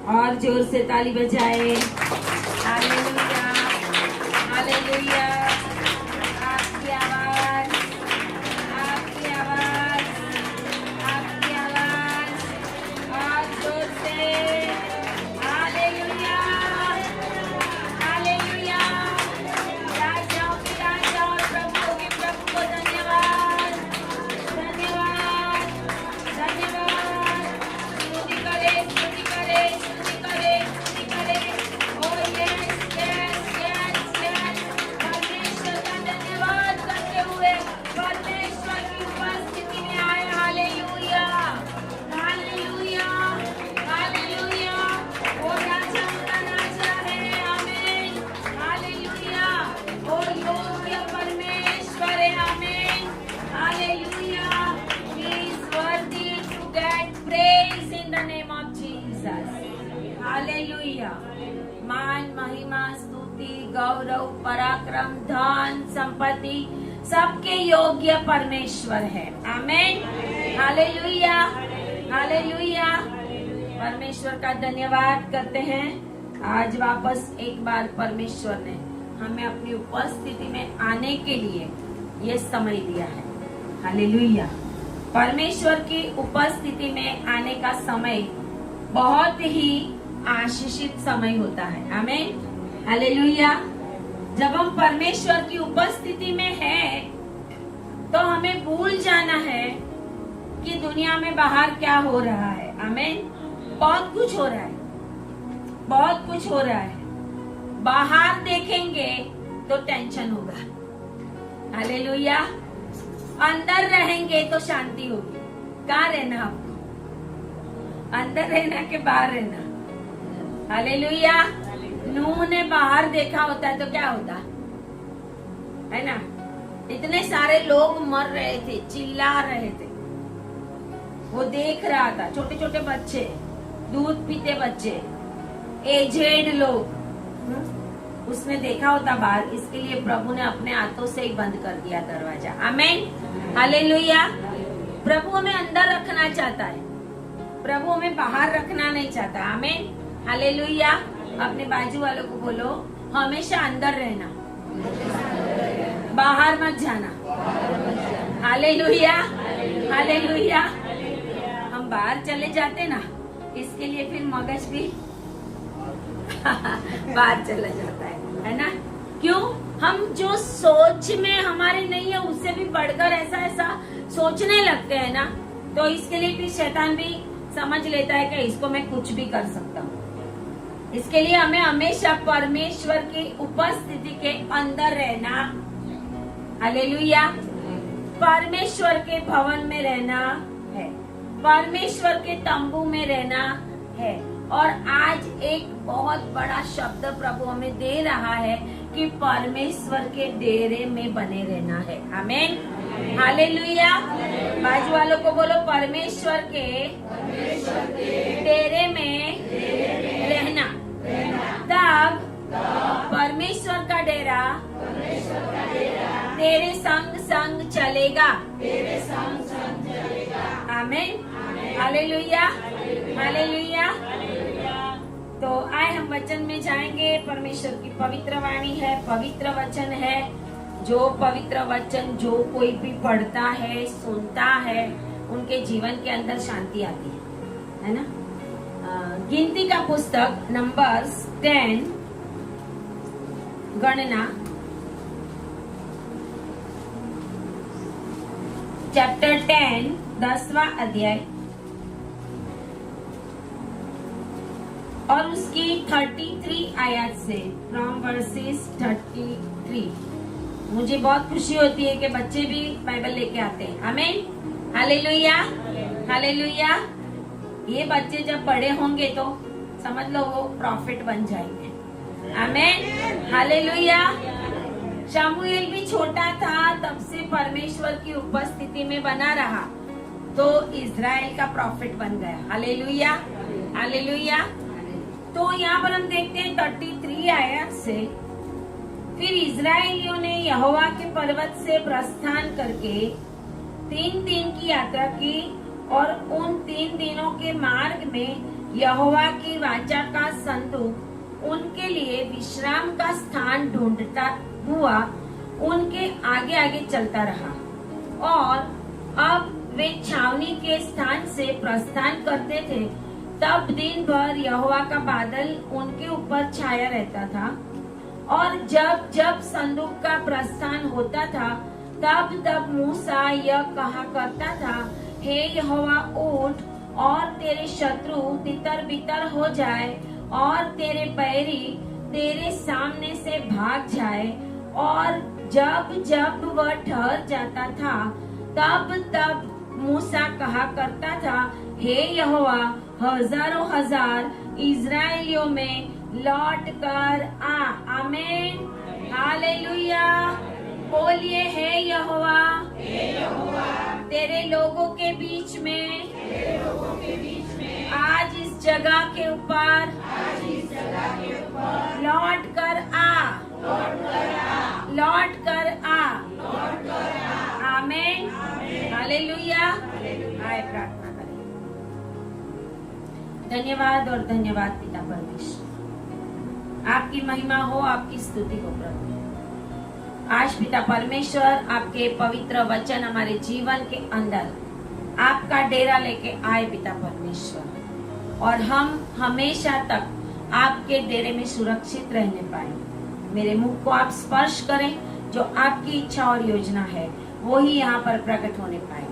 और जोर से ताली बजाए। Hallelujah, hallelujah. आपकी आवाज, आपकी आवाज, आपकी आवाज और जोर से। Hallelujah, hallelujah. राजाओं के राजा और प्रभुओं के प्रभु को धन्यवाद, धन्यवाद, धन्यवाद। स्तुति करे, स्तुति करे, स्तुति करे, स्तुति करे। Oh yes, yes, yes, yes. परमेश्वर का धन्यवाद करते हुए परमेश्वर की उपस्थिति में आए। Hallelujah, hallelujah, hallelujah. ओ राजा का राजा है। आमीन, हालेलुया। ओ योग्य परमेश्वर है। आमीन, hallelujah. He is worthy to get praise in the name of Jesus. Hallelujah. मान, महिमा, स्तुति, गौरव, पराक्रम, धन, संपत्ति सबके योग्य परमेश्वर है। आमीन, हालेलुया, हालेलुया। परमेश्वर का धन्यवाद करते हैं। आज वापस एक बार परमेश्वर ने हमें अपनी उपस्थिति में आने के लिए ये समय दिया है। हालेलुया। परमेश्वर की उपस्थिति में आने का समय बहुत ही आशीषित समय होता है। आमीन, हालेलुया। जब हम परमेश्वर की उपस्थिति में हैं, तो हमें भूल जाना है कि दुनिया में बाहर क्या हो रहा है। आमीन, बहुत कुछ हो रहा है, बहुत कुछ हो रहा है। बाहर देखेंगे तो टेंशन होगा। हालेलुया। अंदर रहेंगे तो शांति होगी। कहाँ रहना आपको? अंदर रहना के बाहर रहना? हालेलुया। नूह ने बाहर देखा होता है तो क्या होता है ना? इतने सारे लोग मर रहे थे, चिल्ला रहे थे। वो देख रहा था, छोटे छोटे बच्चे, दूध पीते बच्चे, एजेड लोग। उसने देखा होता बाहर, इसके लिए प्रभु ने अपने हाथों से ही बंद कर दिया दरवाजा। आमीन, हालेलुया। प्रभु हमें अंदर रखना चाहता है, प्रभु हमें बाहर रखना नहीं चाहता। आमीन, हालेलुया। अपने बाजू वालों को बोलो, हमेशा अंदर रहना, बाहर मत जाना। Hallelujah, hallelujah. हम बाहर चले जाते ना, इसके लिए फिर मगज भी बाहर चला जाता है ना? क्यों? हम जो सोच में हमारे नहीं है उससे भी बढ़कर ऐसा ऐसा सोचने लगते हैं ना, तो इसके लिए फिर शैतान भी समझ लेता है कि इसको मैं कुछ भी कर सकता हूँ। इसके लिए हमें हमेशा परमेश्वर की उपस्थिति के अंदर रहना। हालेलुया। परमेश्वर के भवन में रहना है, परमेश्वर के तंबू में रहना है। और आज एक बहुत बड़ा शब्द प्रभु हमें दे रहा है कि परमेश्वर के डेरे में बने रहना है। आमीन, हालेलुया। बाजू वालों को बोलो, परमेश्वर के डेरे में रहना। तब परमेश्वर का डेरा तेरे संग संग चलेगा। आमीन, हालेलुया, हालेलुया। तो आए हम वचन में जाएंगे। परमेश्वर की पवित्र वाणी है, पवित्र वचन है। जो पवित्र वचन जो कोई भी पढ़ता है, सुनता है, उनके जीवन के अंदर शांति आती है ना? गिनती का पुस्तक नंबर्स 10, गणना चैप्टर 10, 10वां अध्याय और उसकी 33 आयत से, फ्रॉम वर्सेस 33। मुझे बहुत खुशी होती है कि बच्चे भी बाइबल लेके आते हैं। आमीन, हालेलुया, हालेलुया। ये बच्चे जब बड़े होंगे तो समझ लो वो प्रॉफिट बन जाएंगे। आमीन, हालेलुया। शमूएल भी छोटा था, तब से परमेश्वर की उपस्थिति में बना रहा तो इजराइल का प्रॉफिट बन गया। Hallelujah, hallelujah. तो यहाँ पर हम देखते हैं 33 आयत से, फिर इजराइलियों ने यहोवा के पर्वत से प्रस्थान करके 3 दिन की यात्रा की और उन 3 दिनों के मार्ग में यहोवा की वाचा का संदूक उनके लिए विश्राम का स्थान ढूंढता हुआ उनके आगे आगे चलता रहा, और अब वे छावनी के स्थान से प्रस्थान करते थे। तब दिन भर यहोवा का बादल उनके ऊपर छाया रहता था, और जब जब संदूक का प्रस्थान होता था तब तब मूसा यह कहा करता था, हे यहोवा उठ और तेरे शत्रु तितर बितर हो जाए और तेरे बैरी तेरे सामने से भाग जाए। और जब जब वह ठहर जाता था तब तब मूसा कहा करता था, हे यहोवा हजारों हजार इजराइलियों में लौट कर आ। आमीन, हालेलुया। बोलिए, हे यहोवा तेरे लोगों के बीच में आज इस जगह के ऊपर लौट कर आ, लौट कर आ। आमीन, हालेलुया। आए प्रार्थना करें। धन्यवाद और धन्यवाद पिता परमेश्वर, आपकी महिमा हो, आपकी स्तुति हो प्रभु। आज पिता परमेश्वर आपके पवित्र वचन हमारे जीवन के अंदर आपका डेरा लेके आए पिता परमेश्वर, और हम हमेशा तक आपके डेरे में सुरक्षित रहने पाए। मेरे मुख को आप स्पर्श करें, जो आपकी इच्छा और योजना है वो ही यहाँ पर प्रकट होने पाएगा।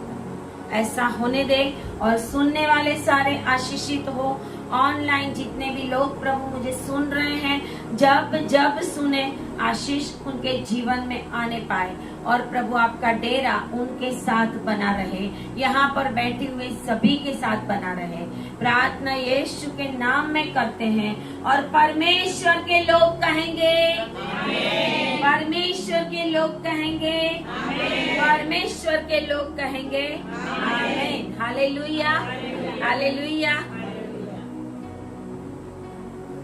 ऐसा होने दे और सुनने वाले सारे आशीषित हो। ऑनलाइन जितने भी लोग प्रभु मुझे सुन रहे हैं, जब जब सुने आशीष उनके जीवन में आने पाए, और प्रभु आपका डेरा उनके साथ बना रहे, यहाँ पर बैठे हुए सभी के साथ बना रहे। प्रार्थना यीशु के नाम में करते हैं, और परमेश्वर के लोग कहेंगे परमेश्वर के लोग कहेंगे परमेश्वर के लोग कहेंगे आमीन। Hallelujah, hallelujah.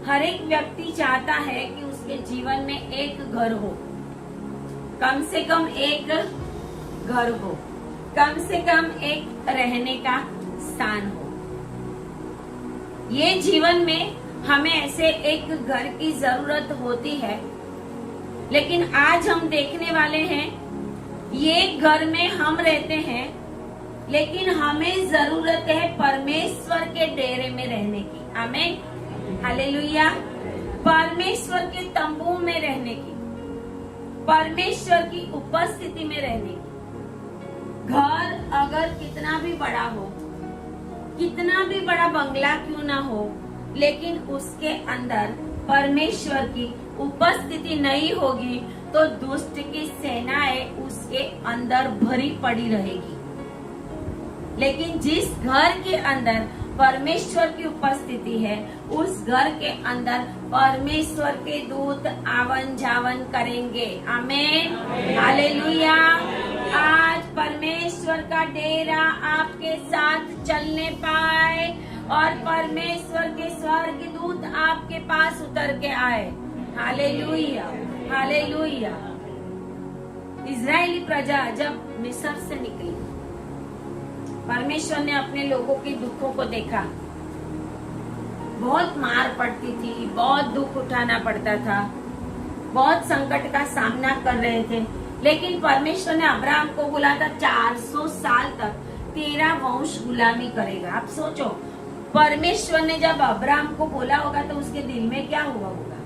हर एक व्यक्ति चाहता है कि उसके जीवन में एक घर हो, कम से कम एक घर हो, कम से कम एक रहने का स्थान हो। ये जीवन में हमें ऐसे एक घर की जरूरत होती है, लेकिन आज हम देखने वाले हैं ये घर में हम रहते हैं, लेकिन हमें जरूरत है परमेश्वर के डेरे में रहने की। आमीन, हालेलुया। परमेश्वर के तंबू में रहने की, परमेश्वर की उपस्थिति में रहने की। घर अगर कितना भी बड़ा हो, कितना भी बड़ा बंगला क्यों ना हो, लेकिन उसके अंदर परमेश्वर की उपस्थिति नहीं होगी तो दुष्ट की सेनाएं उसके अंदर भरी पड़ी रहेगी। लेकिन जिस घर के अंदर परमेश्वर की उपस्थिति है, उस घर के अंदर परमेश्वर के दूत आवन जावन करेंगे। आमीन, हालेलुया। आज परमेश्वर का डेरा आपके साथ चलने पाए, और परमेश्वर के स्वर्ग दूत आपके पास उतर के आए। Hallelujah, hallelujah. इजरायली प्रजा जब मिस्र से निकली, परमेश्वर ने अपने लोगों के दुखों को देखा। बहुत मार पड़ती थी, बहुत दुख उठाना पड़ता था, बहुत संकट का सामना कर रहे थे, लेकिन परमेश्वर ने अब्राहम को बोला था 400 साल तक तेरा वंश गुलामी करेगा। आप सोचो, परमेश्वर ने जब अब्राहम को बोला होगा तो उसके दिल में क्या हुआ होगा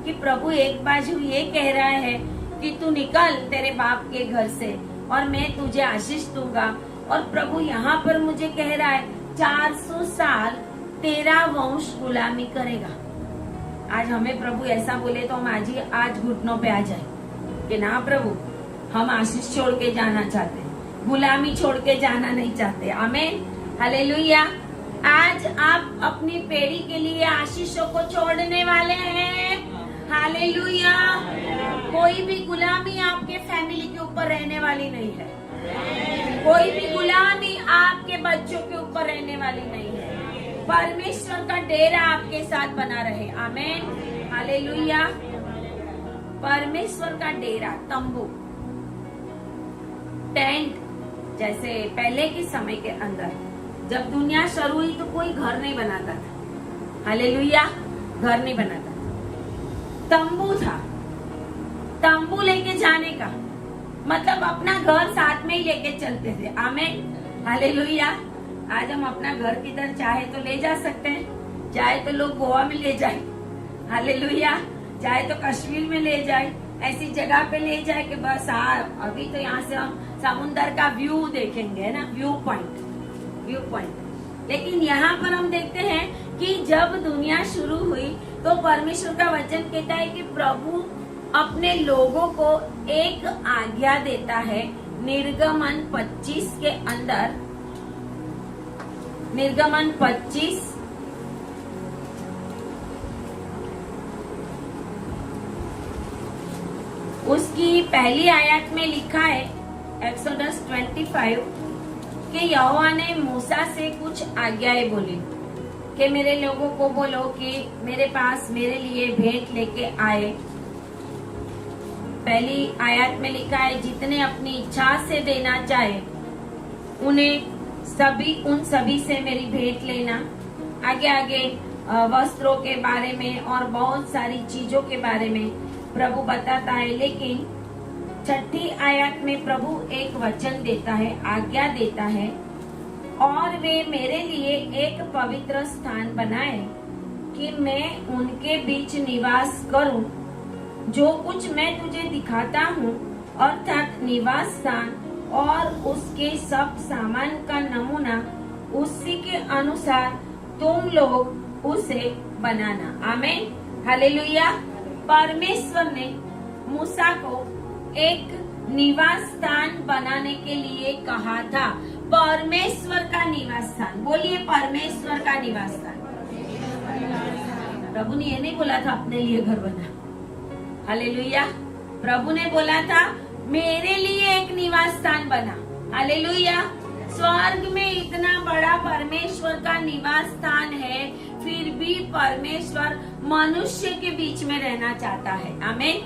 कि प्रभु एक बाजू ये कह रहा है कि तू निकल तेरे बाप के घर से और मैं तुझे आशीष दूंगा, और प्रभु यहाँ पर मुझे कह रहा है 400 साल तेरा वंश गुलामी करेगा। आज हमें प्रभु ऐसा बोले तो हम आज घुटनों पे आ जाए कि ना प्रभु, हम आशीष छोड़ के जाना चाहते हैं, गुलामी छोड़ के जाना नहीं चाहते। आमीन, हालेलुया। आज आप अपनी पीढ़ी के लिए आशीषों को छोड़ने वाले हैं। हालेलुया। कोई भी गुलामी आपके फैमिली के ऊपर रहने वाली नहीं है, कोई भी गुलामी आपके बच्चों के ऊपर रहने वाली नहीं है। परमेश्वर का डेरा आपके साथ बना रहे। आमीन, हालेलुया। परमेश्वर का डेरा, तंबू, टेंट, जैसे पहले के समय के अंदर जब दुनिया शुरू हुई तो कोई घर नहीं बनाता था, हालेलुया, घर नहीं बनाता था, तंबू था, तंबू लेके जाने का मतलब अपना घर साथ में ही लेके चलते थे, आमीन, हालेलुया। आज हम अपना घर किधर चाहे तो ले जा सकते हैं, चाहे तो लोग गोवा में ले जाए, हालेलुया, चाहे तो कश्मीर में ले जाए, ऐसी जगह पे ले जाए कि बस अभी तो यहाँ से हम समुन्दर का व्यू देखेंगे, है ना, व्यू पॉइंट। लेकिन यहाँ पर हम देखते हैं कि जब दुनिया शुरू हुई तो परमेश्वर का वचन कहता है कि प्रभु अपने लोगों को एक आज्ञा देता है। निर्गमन 25 के अंदर, निर्गमन 25 उसकी पहली आयत में लिखा है, एक्सोडस 25, कि यहोवा ने मूसा से कुछ आज्ञाएं बोली कि मेरे लोगों को बोलो कि मेरे पास मेरे लिए भेंट लेके आए। पहली आयत में लिखा है, जितने अपनी इच्छा से देना चाहे उन सभी से मेरी भेंट लेना। आगे आगे वस्त्रों के बारे में और बहुत सारी चीजों के बारे में प्रभु बताता है। लेकिन छठी आयत में प्रभु एक वचन देता है, आज्ञा देता है, और वे मेरे लिए एक पवित्र स्थान बनाए कि मैं उनके बीच निवास करूं। जो कुछ मैं तुझे दिखाता हूं, अर्थात निवास स्थान और उसके सब सामान का नमूना, उसी के अनुसार तुम लोग उसे बनाना। आमीन, हालेलुया। परमेश्वर ने मूसा को एक निवास स्थान बनाने के लिए कहा था। परमेश्वर का निवास स्थान, बोलिए परमेश्वर का निवास स्थान। प्रभु ने ये नहीं बोला था अपने लिए घर बना, हालेलुया। प्रभु ने बोला था मेरे लिए एक निवास स्थान बना, हालेलुया। स्वर्ग में इतना बड़ा परमेश्वर का निवास स्थान है, फिर भी परमेश्वर मनुष्य के बीच में रहना चाहता है, आमीन,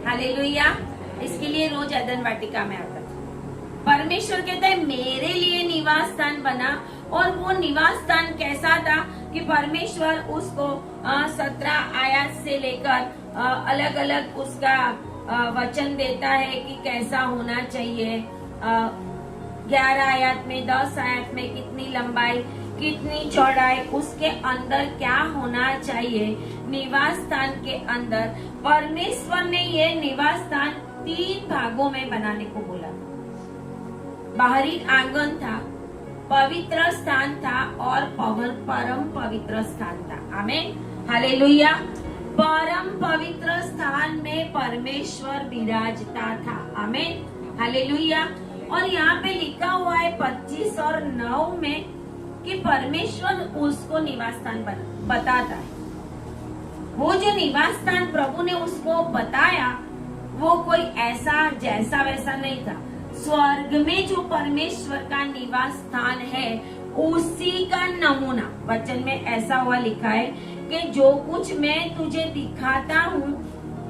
हालेलुया। इसके लिए रोज एदन वाटिका में आता था। परमेश्वर कहता है मेरे लिए निवास स्थान बना, और वो निवास स्थान कैसा था कि परमेश्वर उसको 17 आयत से लेकर अलग अलग उसका वचन देता है कि कैसा होना चाहिए। 11 आयत में, 10 आयत में कितनी लंबाई, कितनी चौड़ाई, उसके अंदर क्या होना चाहिए निवास स्थान के अंदर। परमेश्वर ने ये निवास स्थान 3 भागों में बनाने को बोला। बाहरी आंगन था, पवित्र स्थान था और परम पवित्र स्थान था, आमीन, हालेलुया। परम पवित्र स्थान में परमेश्वर विराजता था, आमीन, हालेलुया। और यहाँ पे लिखा हुआ है 25 और 9 में कि परमेश्वर उसको निवास स्थान बताता है। वो जो निवास स्थान प्रभु ने उसको बताया वो कोई ऐसा जैसा वैसा नहीं था। स्वर्ग में जो परमेश्वर का निवास स्थान है उसी का नमूना वचन में ऐसा हुआ लिखा है कि जो कुछ मैं तुझे दिखाता हूँ,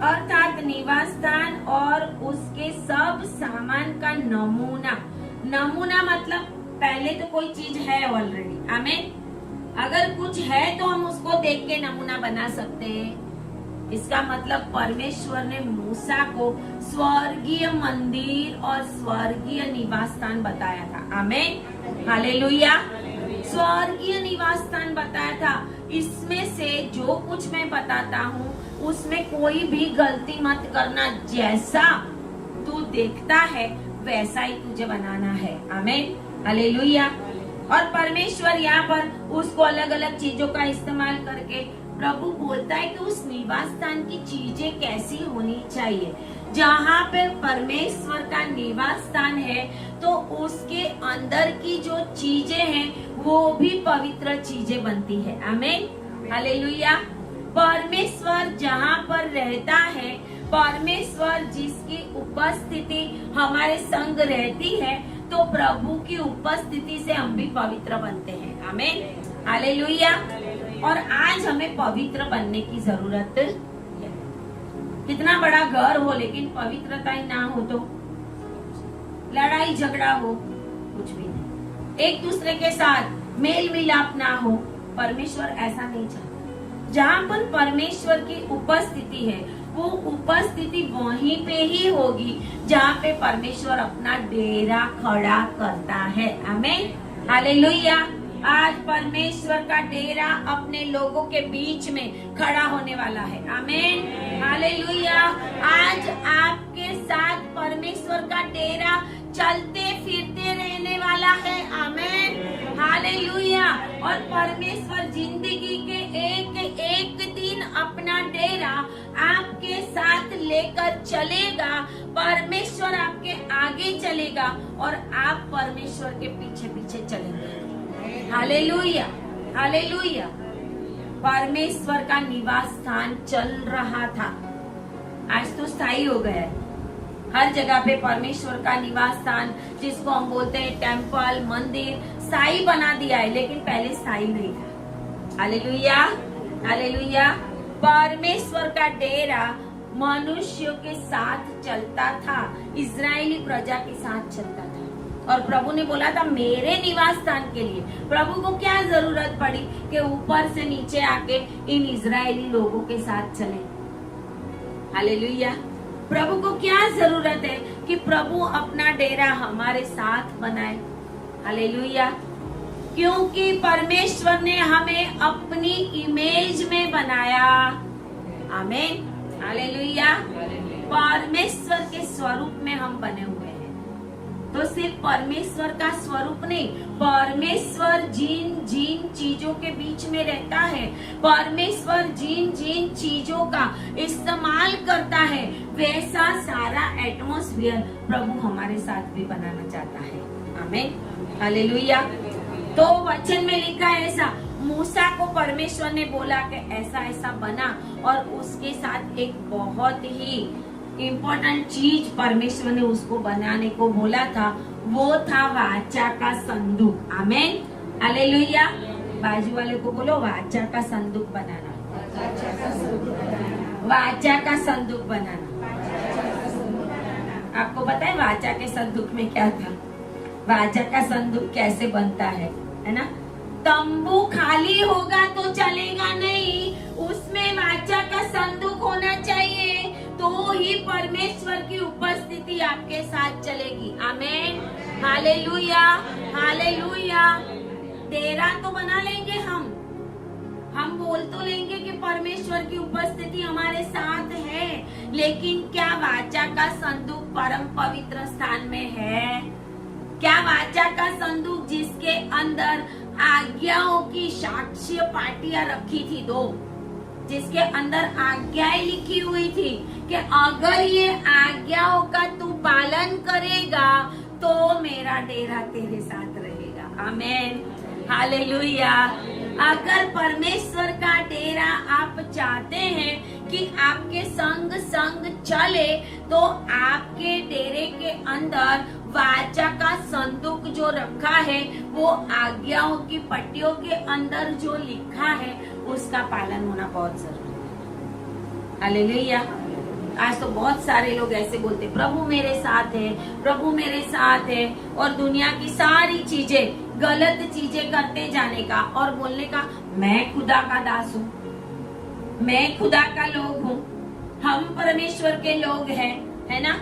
अर्थात निवास स्थान और उसके सब सामान का नमूना। नमूना मतलब पहले तो कोई चीज है ऑलरेडी, आमीन। अगर कुछ है तो हम उसको देख के नमूना बना सकते हैं। इसका मतलब परमेश्वर ने मूसा को स्वर्गीय मंदिर और स्वर्गीय निवास स्थान बताया था, आमीन, हालेलुया। स्वर्गीय निवास स्थान बताया था। इसमें से जो कुछ मैं बताता हूँ उसमें कोई भी गलती मत करना, जैसा तू देखता है वैसा ही तुझे बनाना है, आमीन, हालेलुया। और परमेश्वर यहाँ पर उसको अलग अलग चीजों का इस्तेमाल करके प्रभु बोलता है कि उस निवास स्थान की चीजें कैसी होनी चाहिए। जहाँ पे परमेश्वर का निवास स्थान है तो उसके अंदर की जो चीजें हैं वो भी पवित्र चीजें बनती है, आमीन, हालेलुया। परमेश्वर जहाँ पर रहता है, परमेश्वर जिसकी उपस्थिति हमारे संग रहती है, तो प्रभु की उपस्थिति से हम भी पवित्र बनते हैं, आमीन, हालेलुया। और आज हमें पवित्र बनने की जरूरत है। कितना बड़ा घर हो लेकिन पवित्रता ही ना हो तो लड़ाई झगड़ा हो, कुछ भी नहीं। एक दूसरे के साथ मेल मिलाप ना हो, परमेश्वर ऐसा नहीं चाहता। जहाँ पर परमेश्वर की उपस्थिति है, वो उपस्थिति वहीं पे ही होगी जहाँ पे परमेश्वर अपना डेरा खड़ा करता है। आमीन, हालेलुया। आज परमेश्वर का डेरा अपने लोगों के बीच में खड़ा होने वाला है। आमीन, हालेलुया। आज आपके साथ परमेश्वर का डेरा चलते फिरते रहने वाला है। आमीन, हालेलुया। और परमेश्वर जिंदगी के एक एक दिन अपना डेरा आपके साथ लेकर चलेगा। परमेश्वर आपके आगे चलेगा और आप परमेश्वर के पीछे पीछे चलेंगे। Hallelujah, hallelujah. परमेश्वर का निवास स्थान चल रहा था, आज तो स्थायी हो गया है। हर जगह पे परमेश्वर का निवास स्थान, जिसको हम बोलते हैं टेम्पल, मंदिर, स्थायी बना दिया है, लेकिन पहले स्थायी नहीं था। Hallelujah, hallelujah. परमेश्वर का डेरा मनुष्यों के साथ चलता था, इजरायली प्रजा के साथ चलता था। और प्रभु ने बोला था मेरे निवास स्थान के लिए। प्रभु को क्या जरूरत पड़ी कि ऊपर से नीचे आके इन इजरायली लोगों के साथ चले। हालेलुया। प्रभु को क्या जरूरत है कि प्रभु अपना डेरा हमारे साथ बनाए। हालेलुया। क्योंकि परमेश्वर ने हमें अपनी इमेज में बनाया। आमीन, हालेलुया। परमेश्वर के स्वरूप में हम बने हुए हैं। तो सिर्फ परमेश्वर का स्वरूप नहीं, परमेश्वर जिन जिन चीजों के बीच में रहता है, परमेश्वर जिन जिन चीजों का इस्तेमाल करता है, वैसा सारा एटमॉस्फेयर प्रभु हमारे साथ भी बनाना चाहता है। आमीन, हालेलुया। तो वचन में लिखा है ऐसा, मूसा को परमेश्वर ने बोला कि ऐसा ऐसा बना, और उसके साथ एक बहुत ही इम्पोर्टेंट चीज परमेश्वर ने उसको बनाने को बोला था, वो था वाचा का संदूक। आमीन, हालेलुया। बाजू वाले को बोलो वाचा का संदूक बनाना, वाचा का संदूक बनाना। आपको पता है वाचा के संदूक में क्या था? वाचा का संदूक कैसे बनता है ना? तंबू खाली होगा तो चलेगा नहीं, उसमें वाचा का संदूक होना चाहिए, तो ही परमेश्वर की उपस्थिति आपके साथ चलेगी। आमीन, हालेलुया, हालेलुया। डेरा तो बना लेंगे हम बोल तो लेंगे कि परमेश्वर की उपस्थिति हमारे साथ है, लेकिन क्या वाचा का संदूक परम पवित्र स्थान में है? क्या वाचा का संदूक जिसके अंदर आज्ञाओं की साक्ष्य पाटियां रखी थी, दो, जिसके अंदर आज्ञाएं लिखी हुई थी कि अगर ये आज्ञाओं का तू पालन करेगा तो मेरा डेरा तेरे साथ रहेगा। आमीन, हालेलुया। अगर परमेश्वर का डेरा आप चाहते हैं कि आपके संग संग चले, तो आपके डेरे के अंदर वाचा का संदूक जो रखा है, वो आज्ञाओं की पट्टियों के अंदर जो लिखा है उसका पालन होना बहुत जरूरी है। हालेलुया। आज तो बहुत सारे लोग ऐसे बोलते, प्रभु मेरे साथ है, प्रभु मेरे साथ है, और दुनिया की सारी चीजें, गलत चीजें करते जाने का और बोलने का मैं खुदा का दास हूँ, मैं खुदा का लोग हूँ, हम परमेश्वर के लोग हैं, है ना?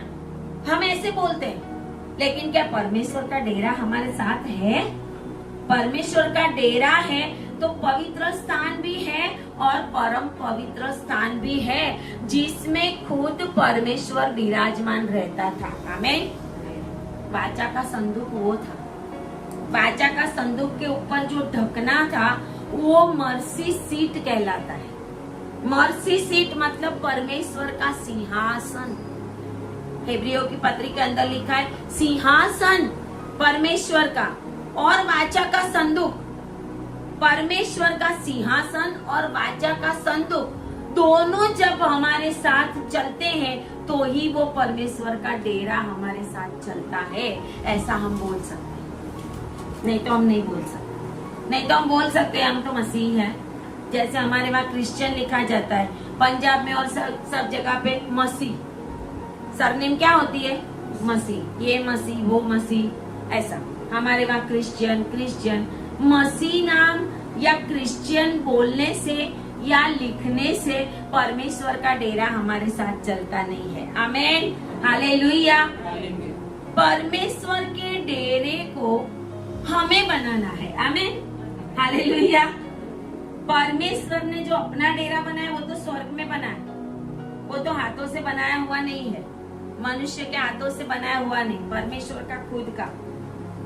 हम ऐसे बोलते हैं, लेकिन क्या परमेश्वर का डेरा हमारे साथ है? परमेश्वर का डेरा है तो पवित्र स्थान भी है और परम पवित्र स्थान भी है, जिसमें खुद परमेश्वर विराजमान रहता था। आमीन। वाचा का संदूक वो था। वाचा का संदूक के ऊपर जो ढकना था वो मर्सी सीट कहलाता है। मर्सी सीट मतलब परमेश्वर का सिंहासन। हेब्रियों की पत्री के अंदर लिखा है सिंहासन परमेश्वर का, और वाचा का संदूक। परमेश्वर का सिंहासन और वाचा का संदूक दोनों जब हमारे साथ चलते हैं तो ही वो परमेश्वर का डेरा हमारे साथ चलता है, ऐसा हम बोल सकते हैं। नहीं तो हम नहीं बोल सकते। नहीं तो हम बोल सकते हैं हम तो मसीह हैं, जैसे हमारे वहाँ क्रिश्चियन लिखा जाता है, पंजाब में और सब जगह पे मसीह, सरनेम क्या होती है? मसीह, ये मसीह वो मसीह, ऐसा। हमारे वहाँ क्रिश्चियन, मसीह नाम या क्रिश्चियन बोलने से या लिखने से परमेश्वर का डेरा हमारे साथ चलता नहीं है। आमेन, हालेलुया। परमेश्वर के डेरे को हमें बनाना है। आमेन, हालेलुया। परमेश्वर ने जो अपना डेरा बनाया वो तो स्वर्ग में बनाया, वो तो हाथों से बनाया हुआ नहीं है, मनुष्य के हाथों से बनाया हुआ नहीं, परमेश्वर का खुद का।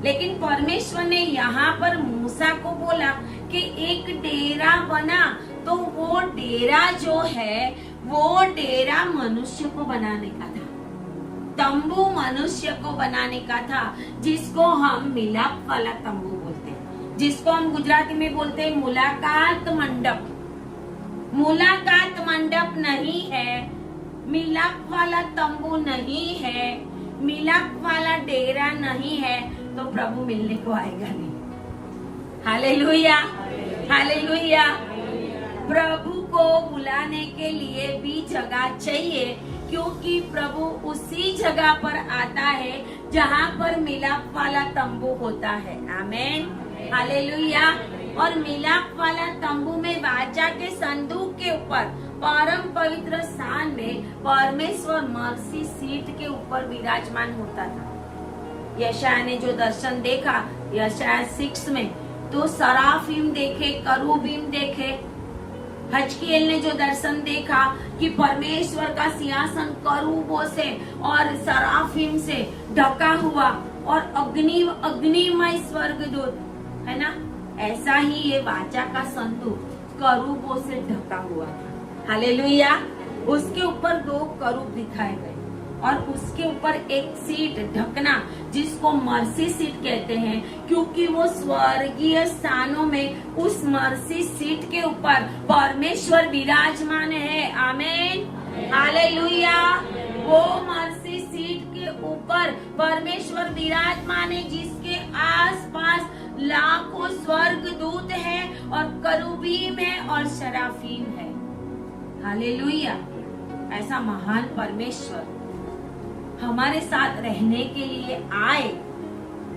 लेकिन परमेश्वर ने यहाँ पर मूसा को बोला कि एक डेरा बना, तो वो डेरा जो है वो डेरा मनुष्य को बनाने का था, तंबू मनुष्य को बनाने का था, जिसको हम मिलाप वाला तंबू बोलते हैं, जिसको हम गुजराती में बोलते हैं मुलाकात मंडप। मुलाकात मंडप नहीं है, मिलाप वाला तंबू नहीं है, मिलाप वाला डेरा नहीं है, तो प्रभु मिलने को आएगा नहीं। Hallelujah, hallelujah. प्रभु को बुलाने के लिए भी जगह चाहिए, क्योंकि प्रभु उसी जगह पर आता है जहाँ पर मिलाप वाला तंबू होता है। आमेन, हालेलुया। और मिलाप वाला तंबू में वाचा के संदूक के ऊपर परम पवित्र स्थान में परमेश्वर मर्सी सीट के ऊपर विराजमान होता था। यशाया ने जो दर्शन देखा, यशाया 6 में, तो सराफीम देखे, करूबीम देखे। हजकीएल ने जो दर्शन देखा कि परमेश्वर का सिंहासन करूबों से और सराफीम से ढका हुआ और अग्निमय स्वर्गदूत है ना, ऐसा ही ये वाचा का संदूक करूबों से ढका हुआ था। हालेलुया। उसके ऊपर 2 करूब दिखाए गए और उसके ऊपर एक सीट ढकना, जिसको मर्सी सीट कहते हैं, क्योंकि वो स्वर्गीय स्थानों में उस मर्सी सीट के ऊपर परमेश्वर विराजमान है। आमेन, हालेलुया। वो मर्सी सीट के ऊपर परमेश्वर विराजमान है, जिसके आसपास लाखों स्वर्गदूत हैं और करूबीम है और शराफीम है। हालेलुया। ऐसा महान परमेश्वर हमारे साथ रहने के लिए आए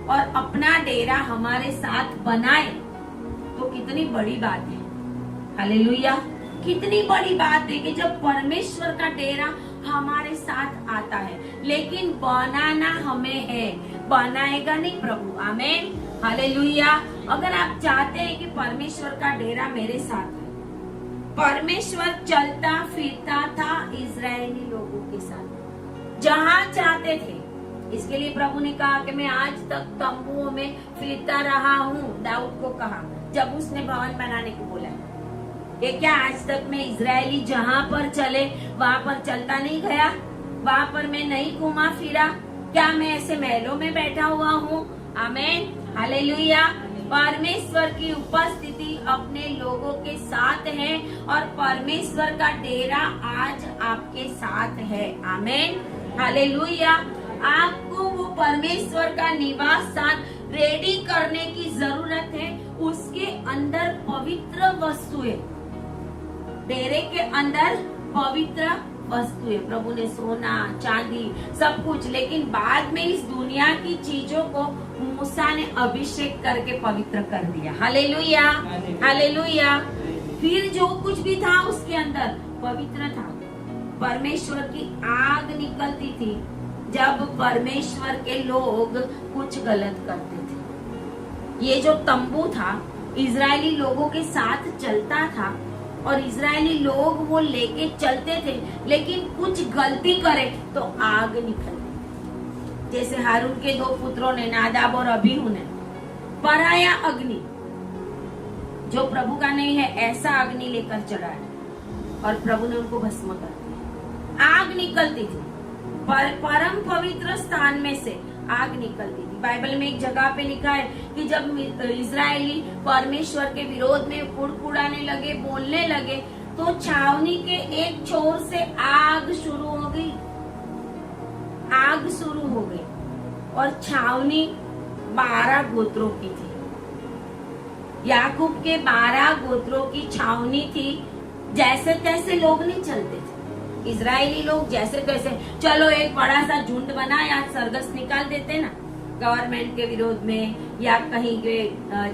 और अपना डेरा हमारे साथ बनाए, तो कितनी बड़ी बात है। हालेलुया। कितनी बड़ी बात है कि जब परमेश्वर का डेरा हमारे साथ आता है, लेकिन बनाना हमें है, बनाएगा नहीं प्रभु। आमेन, हालेलुया। अगर आप चाहते हैं कि परमेश्वर का डेरा मेरे साथ है, परमेश्वर चलता फिरता था इजरायली लोगों के साथ जहाँ चाहते थे। इसके लिए प्रभु ने कहा कि मैं आज तक तंबुओं में फिरता रहा हूँ, दाऊद को कहा जब उसने भवन बनाने को बोला। ये क्या आज तक मैं इजरायली जहाँ पर चले वहाँ पर चलता नहीं गया, वहाँ पर मैं नहीं घूमा फिरा? क्या मैं ऐसे महलों में बैठा हुआ हूँ? आमेन, हालेलुया। परमेश्वर की उपस्थिति अपने लोगों के साथ है और परमेश्वर का डेरा आज आपके साथ है। आमेन, हालेलुया। आपको वो परमेश्वर का निवास स्थान रेडी करने की जरूरत है। उसके अंदर पवित्र वस्तुएं, डेरे के अंदर पवित्र वस्तुएं, प्रभु ने सोना चांदी सब कुछ, लेकिन बाद में इस दुनिया की चीजों को मूसा ने अभिषेक करके पवित्र कर दिया। Hallelujah, hallelujah. फिर जो कुछ भी था उसके अंदर पवित्र था। परमेश्वर की आग निकलती थी जब परमेश्वर के लोग कुछ गलत करते थे। ये जो तंबू था इजरायली लोगों के साथ चलता था और इजरायली लोग वो लेके चलते थे, लेकिन कुछ गलती करे तो आग निकलती। जैसे हारून के 2 पुत्रों ने, नादाब और अबीहू ने, पराया अग्नि जो प्रभु का नहीं है ऐसा अग्नि लेकर चढ़ाया और प्रभु ने उनको भस्म कर दिया। आग निकलती थी, परम पवित्र स्थान में से आग निकलती थी। बाइबल में एक जगह पे लिखा है कि जब इजरायली परमेश्वर के विरोध में कुड़कुड़ाने लगे, बोलने लगे, तो छावनी के एक छोर से आग शुरू हो गई। आग शुरू हो गई और छावनी 12 गोत्रों की थी। याकूब के 12 गोत्रों की छावनी थी। जैसे तैसे लोग नहीं चलते थे। इजरायली लोग जैसे तैसे, चलो एक बड़ा सा झुंड बनाया, सरगस निकाल देते ना, गवर्नमेंट के विरोध में या कहीं के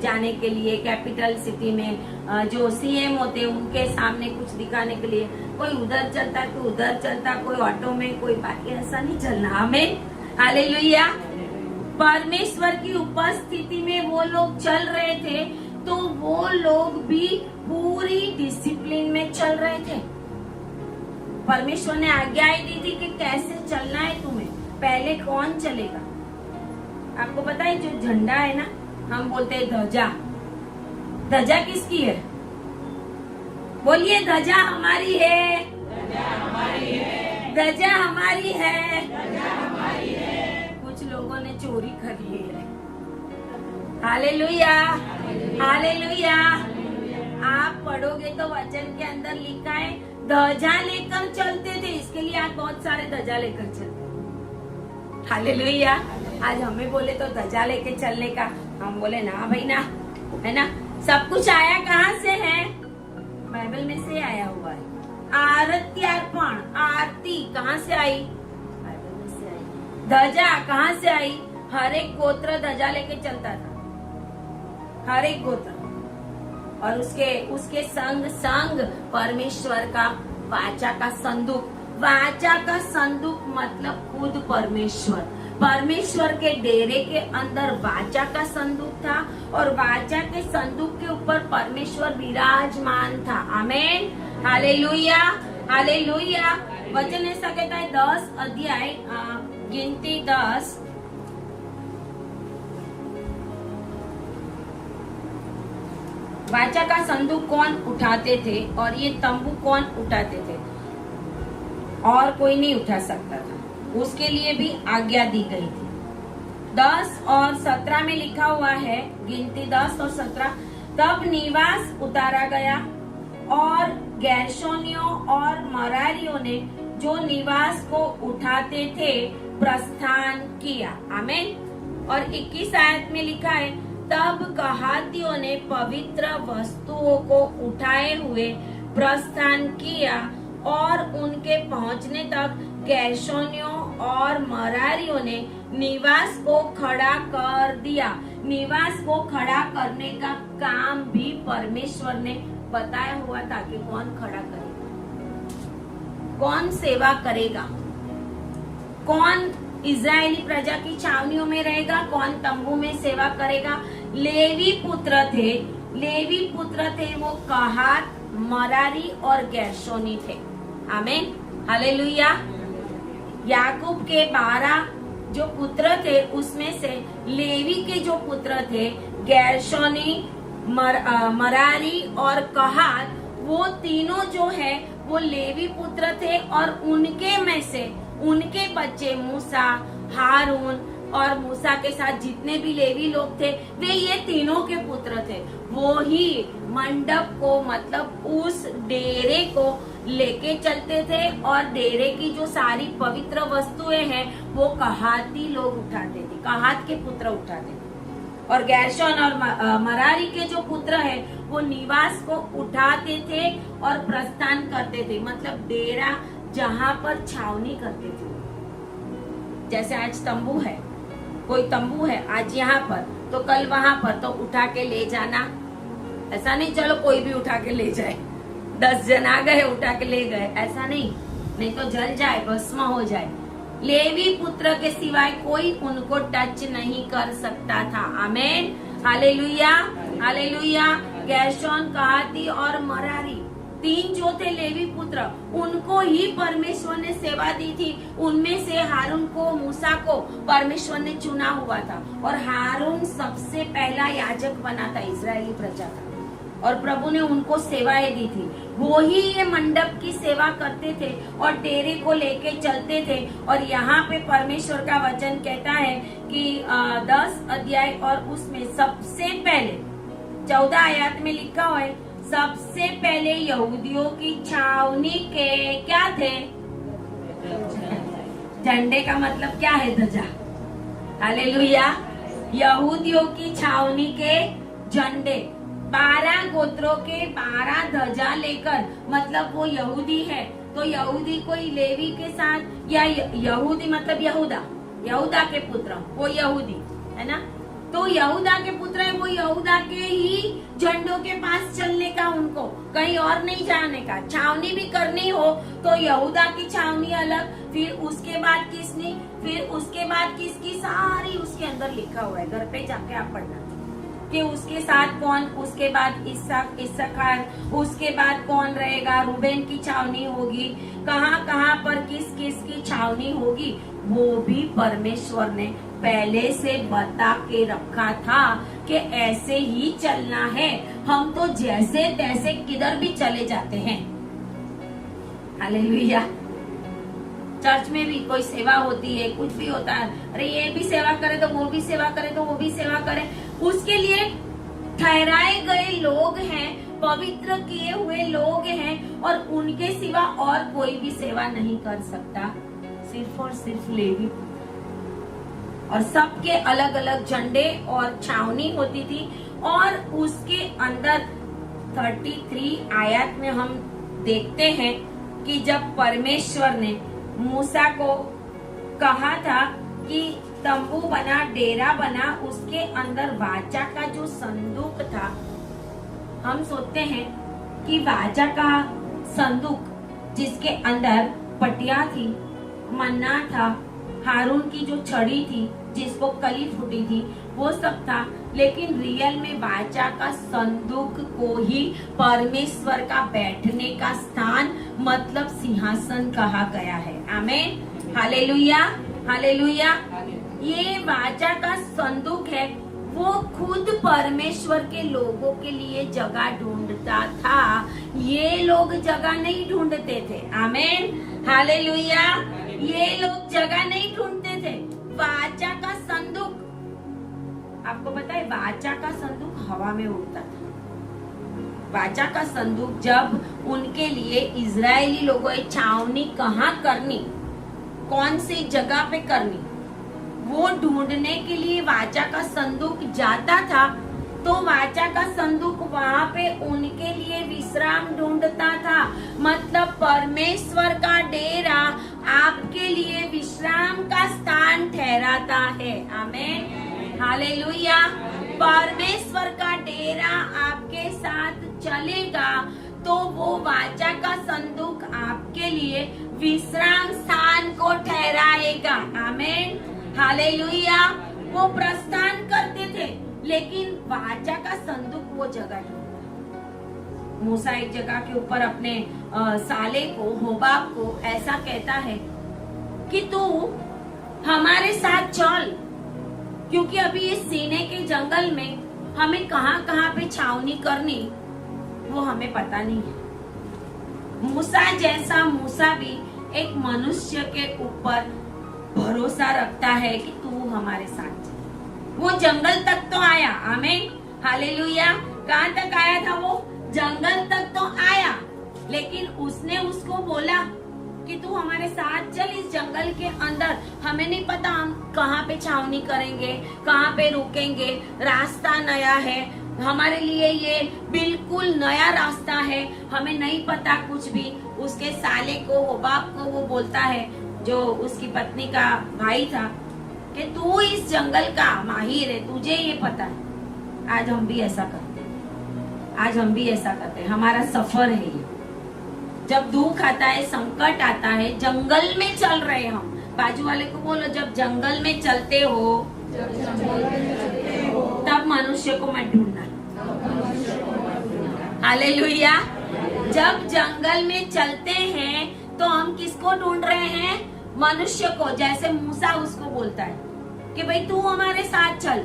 जाने के लिए कैपिटल सिटी में जो सीएम होते हैं उनके सामने कुछ दिखाने के लिए कोई उधर चलता, कोई उधर चलता, कोई ऑटो में, कोई बाकी, ऐसा नहीं चलना। आमीन, हालेलुया। परमेश्वर की उपस्थिति में वो लोग चल रहे थे, तो वो लोग भी पूरी डिसिप्लिन में चल रहे थे। परमेश्वर ने आज्ञा दी थी कि कैसे चलना है तुम्हें। पहले कौन चलेगा? आपको पता है जो झंडा है ना, हम बोलते हैं ध्वजा। ध्वजा किसकी है? बोलिए, ध्वजा हमारी है, ध्वजा हमारी है, ध्वजा हमारी है, ध्वजा हमारी है। कुछ लोगों ने चोरी कर ली है। Hallelujah, hallelujah. आप पढ़ोगे तो वचन के अंदर लिखा है ध्वजा लेकर चलते थे, इसके लिए आज बहुत सारे ध्वजा लेकर चलते। हालेलुया। आज हमें बोले तो ध्वजा लेके चलने का, हम बोले ना भाई ना, है ना। सब कुछ आया कहाँ से है? बाइबल में से आया हुआ है। आरती अर्पण, आरती कहाँ से आई? बाइबल में से आई। ध्वजा कहाँ से आई? हर एक गोत्र ध्वजा लेके चलता था, हर एक गोत्र। और उसके संग परमेश्वर का वाचा का संदूक। वाचा का संदूक मतलब खुद परमेश्वर के डेरे के अंदर वाचा का संदूक था, और वाचा के संदूक के ऊपर परमेश्वर विराजमान था। आमीन, हालेलुया, हालेलुया। वचन ऐसा कहता है 10 अध्याय गिनती 10, वाचा का संदूक कौन उठाते थे और ये तंबू कौन उठाते थे? और कोई नहीं उठा सकता था, उसके लिए भी आज्ञा दी गई थी। 10 और 17 में लिखा हुआ है, गिनती 10 और 17, तब निवास उतारा गया और गेर्शोनियों और मरारियों ने जो निवास को उठाते थे प्रस्थान किया। आमीन। और 21 आयत में लिखा है, तब कहातियों ने पवित्र वस्तुओं को उठाए हुए प्रस्थान किया और उनके पहुंचने तक गेर्शोनियों और मरारियों ने निवास को खड़ा कर दिया। निवास को खड़ा करने का काम भी परमेश्वर ने बताया हुआ था कि कौन खड़ा करेगा, कौन सेवा करेगा, कौन इजरायली प्रजा की छावनियों में रहेगा, कौन तंबू में सेवा करेगा। लेवी पुत्र थे वो कहात, मरारी और गेर्शोनी थे। आमीन, हालेलुया। याकूब के 12 जो पुत्र थे उसमें से लेवी के जो पुत्र थे गेर्शोनी, मरारी और कहात, वो तीनों जो है वो लेवी पुत्र थे। और उनके में से उनके बच्चे मूसा, हारून और मूसा के साथ जितने भी लेवी लोग थे वे ये तीनों के पुत्र थे। वो ही मंडप को मतलब उस डेरे को लेके चलते थे, और डेरे की जो सारी पवित्र वस्तुएं हैं वो कहाती लोग उठाते थे, कहात के पुत्र उठाते थे। और गेर्शोन और मरारी के जो पुत्र है वो निवास को उठाते थे और प्रस्थान करते थे, मतलब डेरा जहाँ पर छावनी करते थे। जैसे आज तंबू है, कोई तंबू है आज यहाँ पर, तो कल वहाँ पर, तो उठा के ले जाना। ऐसा नहीं चलो कोई भी उठा के ले जाए, 10 जन आ गए उठा के ले गए, ऐसा नहीं तो जल जाए, भस्म हो जाए। लेवी पुत्र के सिवाय कोई उनको टच नहीं कर सकता था। आमीन, हालेलुया, हालेलुया। गेर्शोन, कहाती और मरारी 3 जो थे लेवी पुत्र, उनको ही परमेश्वर ने सेवा दी थी। उनमें से हारून को, मूसा को परमेश्वर ने चुना हुआ था, और हारून सबसे पहला याजक बना था इजरायली प्रजा का, और प्रभु ने उनको सेवाएं दी थी। वो ही ये मंडप की सेवा करते थे और डेरे को लेके चलते थे। और यहाँ पे परमेश्वर का वचन कहता है कि 10 अध्याय और उसमें सबसे पहले 14 आयत में लिखा हुआ है, सबसे पहले यहूदियों की छावनी के क्या थे? झंडे का मतलब क्या है? ध्वजा। हालेलुया। यहूदियों की छावनी के झंडे, 12 गोत्रों के 12 ध्वजा लेकर, मतलब वो यहूदी है तो यहूदी कोई लेवी के साथ, या यहूदी मतलब यहूदा के पुत्र, वो यहूदी है ना। तो यहूदा के पुत्र है, वो यहूदा के ही झंडों के पास चलने का, उनको कहीं और नहीं जाने का। छावनी भी करनी हो तो यहूदा की छावनी अलग, फिर उसके बाद किसनी, फिर उसके बाद किसकी, सारी उसके अंदर लिखा हुआ है। घर पे जाके आप पढ़ना कि उसके साथ कौन, उसके बाद इस्साकार, उसके बाद कौन रहेगा, रूबेन की छावनी होगी, कहाँ कहाँ पर किस किस की छावनी होगी, वो भी परमेश्वर ने पहले से बता के रखा था कि ऐसे ही चलना है। हम तो जैसे तैसे किधर भी चले जाते हैं। हालेलुया। चर्च में भी कोई सेवा होती है, कुछ भी होता है, अरे ये भी सेवा करे तो वो भी सेवा करे तो वो भी सेवा करे, उसके लिए ठहराए गए लोग हैं, पवित्र किए हुए लोग हैं, और उनके सिवा और कोई भी सेवा नहीं कर सकता, सिर्फ और सिर्फ लेवी। और सबके अलग अलग झंडे और छावनी होती थी। और उसके अंदर 33 आयत में हम देखते हैं कि जब परमेश्वर ने मूसा को कहा था कि तंबू बना, डेरा बना, उसके अंदर वाचा का जो संदूक था, हम सोचते हैं कि वाचा का संदूक जिसके अंदर पटिया थी, मन्ना था, हारून की जो छड़ी थी जिसको कली फूटी थी, वो सब था, लेकिन रियल में वाचा का संदूक को ही परमेश्वर का बैठने का स्थान मतलब सिंहासन कहा गया है। आमीन, हालेलुया, हालेलुया। ये वाचा का संदूक है, वो खुद परमेश्वर के लोगों के लिए जगह ढूंढता था, ये लोग जगह नहीं ढूंढते थे। आमीन, हालेलुया। ये लोग जगह नहीं ढूंढते थे। वाचा का संदूक, आपको पता है वाचा का संदूक हवा में उड़ता था। वाचा का संदूक जब उनके लिए इजरायली लोगों ने छावनी कहाँ करनी, कौन सी जगह पे करनी, वो ढूंढने के लिए वाचा का संदूक जाता था, तो वाचा का संदूक वहाँ पे उनके लिए विश्राम ढूंढता था। मतलब परमेश्वर का डेरा आपके लिए विश्राम का स्थान ठहराता है। आमीन, हालेलुया। परमेश्वर का डेरा आपके साथ चलेगा तो वो वाचा का संदूक आपके लिए विश्राम स्थान को ठहराएगा। आमीन, हालेलुया। वो प्रस्थान करते थे, लेकिन वाचा का संदूक वो जगह ढूंढता। मूसा एक जगह के ऊपर अपने साले को, होबाब को ऐसा कहता है कि तू हमारे साथ चल, क्योंकि अभी इस सीने के जंगल में हमें कहाँ कहाँ पे छावनी करनी वो हमें पता नहीं है। मूसा जैसा मूसा भी एक मनुष्य के ऊपर भरोसा रखता है कि तू हमारे साथ चल। वो जंगल तक तो आया। आमीन, हालेलुया। कहाँ तक आया था वो? जंगल तक तो आया, लेकिन उसने उसको बोला कि तू हमारे साथ चल इस जंगल के अंदर। हमें नहीं पता हम कहाँ पे छावनी करेंगे, कहाँ पे रुकेंगे, रास्ता नया है हमारे लिए, ये बिल्कुल नया रास्ता है, हमें नहीं पता कुछ भी। उसके साले को, होबाब को वो बोलता है, जो उसकी पत्नी का भाई था, कि तू इस जंगल का माहिर है, तुझे ये पता है। आज हम भी ऐसा करते हैं, आज हम भी ऐसा करते हैं। हमारा सफर है ये। जब दुख आता है, संकट आता है, जंगल में चल रहे हम, बाजू वाले को बोलो जब जंगल में चलते हो तब मनुष्य को मत ढूंढना। हालेलुया। जब जंगल में चलते हैं तो हम किसको ढूंढ रहे हैं? मनुष्य को। जैसे मूसा उसको बोलता है कि भाई तू हमारे साथ चल,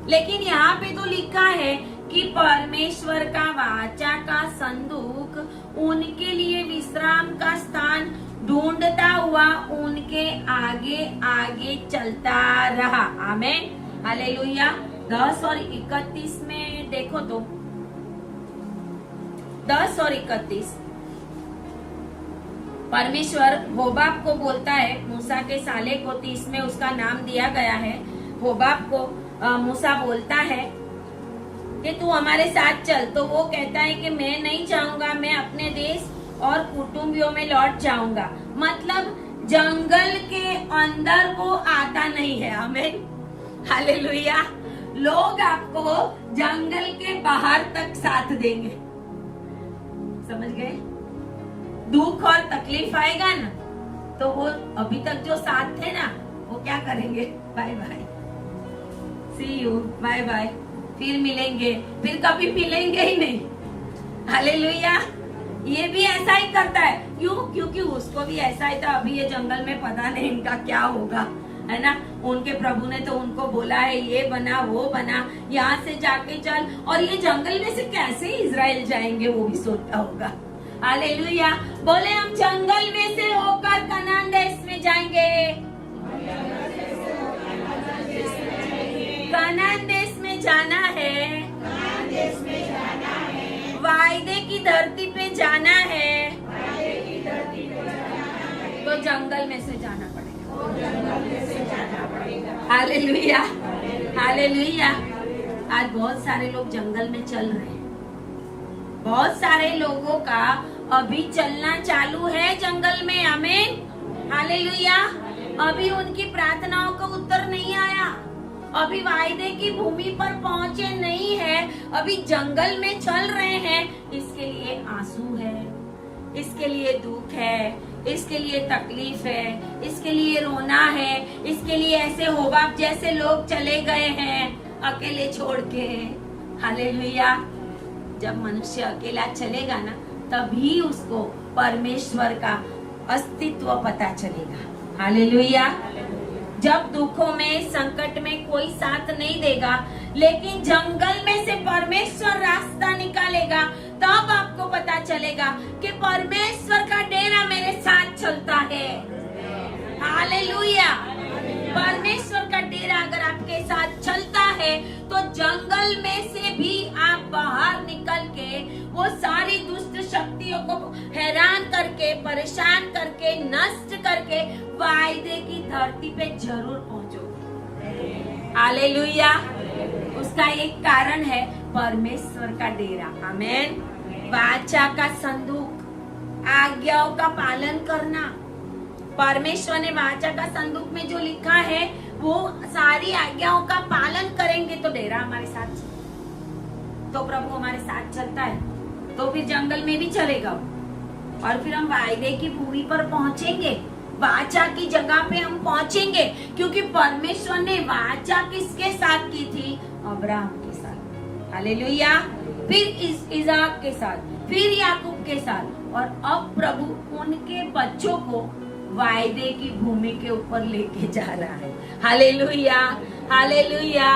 लेकिन यहाँ पे तो लिखा है कि परमेश्वर का वाचा का संदूक उनके लिए विश्राम का स्थान ढूंढता हुआ उनके आगे आगे चलता रहा। आमीन, हालेलुया। 10 और 31 में देखो तो 10 और 31 परमेश्वर होबाब को बोलता है, मूसा के साले को, 30 में उसका नाम दिया गया है। होबाब को मूसा बोलता है कि तू हमारे साथ चल, तो वो कहता है कि मैं नहीं जाऊंगा, मैं अपने देश और कुटुंबियों में लौट जाऊंगा। मतलब जंगल के अंदर वो आता नहीं है। आमीन, हालेलुया। लोग आपको जंगल के बाहर तक साथ देंगे, समझ गए? दुख और तकलीफ आएगा ना, तो वो अभी तक जो साथ थे ना, वो क्या करेंगे? Bye bye, see you, bye bye, फिर मिलेंगे, फिर कभी मिलेंगे ही नहीं। हालेलुया। ये भी ऐसा ही करता है। क्यों? क्योंकि उसको भी ऐसा ही था। अभी ये जंगल में पता नहीं इनका क्या होगा, है ना? उनके प्रभु ने तो उनको बोला है ये बना वो बना, यहाँ से जाके चल, और ये जंगल में से कैसे इजराइल जाएंगे वो भी सोचता होगा। हालेलुया। बोले हम जंगल में से होकर कनान देश में जाएंगे। कनान देश में जाना है, वायदे की धरती पे जाना है, तो जंगल में से जाना पड़ेगा। Hallelujah, hallelujah. आज बहुत सारे लोग जंगल में चल रहे हैं। बहुत सारे लोगों का अभी चलना चालू है जंगल में। आमीन, हालेलुया। अभी उनकी प्रार्थनाओं का उत्तर नहीं आया, अभी वायदे की भूमि पर पहुंचे नहीं है, अभी जंगल में चल रहे हैं। इसके लिए आंसू है, इसके लिए दुख है, इसके लिए तकलीफ है, इसके लिए रोना है, इसके लिए ऐसे होबाब जैसे लोग चले गए हैं अकेले छोड़ के। हालेलुया। जब मनुष्य अकेला चलेगा ना, तभी उसको परमेश्वर का अस्तित्व पता चलेगा। हालेलुया। जब दुखों में, संकट में कोई साथ नहीं देगा, लेकिन जंगल में से परमेश्वर रास्ता निकालेगा, तब आपको पता चलेगा कि परमेश्वर का डेरा मेरे साथ चलता है। हालेलुया। परमेश्वर का डेरा अगर आपके साथ चलता है, तो जंगल में से भी आप बाहर निकल के वो सारी दुष्ट शक्तियों को हैरान करके, परेशान करके, नष्ट करके वायदे की धरती पे जरूर पहुंचोगे। हालेलुया। उसका एक कारण है परमेश्वर का डेरा। आमीन। वाचा का संदूक, आज्ञाओं का पालन करना। परमेश्वर ने वाचा का संदूक में जो लिखा है, वो सारी आज्ञाओं का पालन करेंगे तो डेरा हमारे साथ, तो प्रभु हमारे साथ चलता है, तो फिर जंगल में भी चलेगा और फिर हम वायदे की भूमि पर पहुंचेंगे, वाचा की जगह पे हम पहुंचेंगे। क्योंकि परमेश्वर ने वाचा किसके साथ की थी? अब्राहम के साथ। हालेलुया। फिर इसाक के साथ, फिर याकूब के साथ, और अब प्रभु उनके बच्चों को वायदे की भूमि के ऊपर लेके जा रहा है। Hallelujah, hallelujah.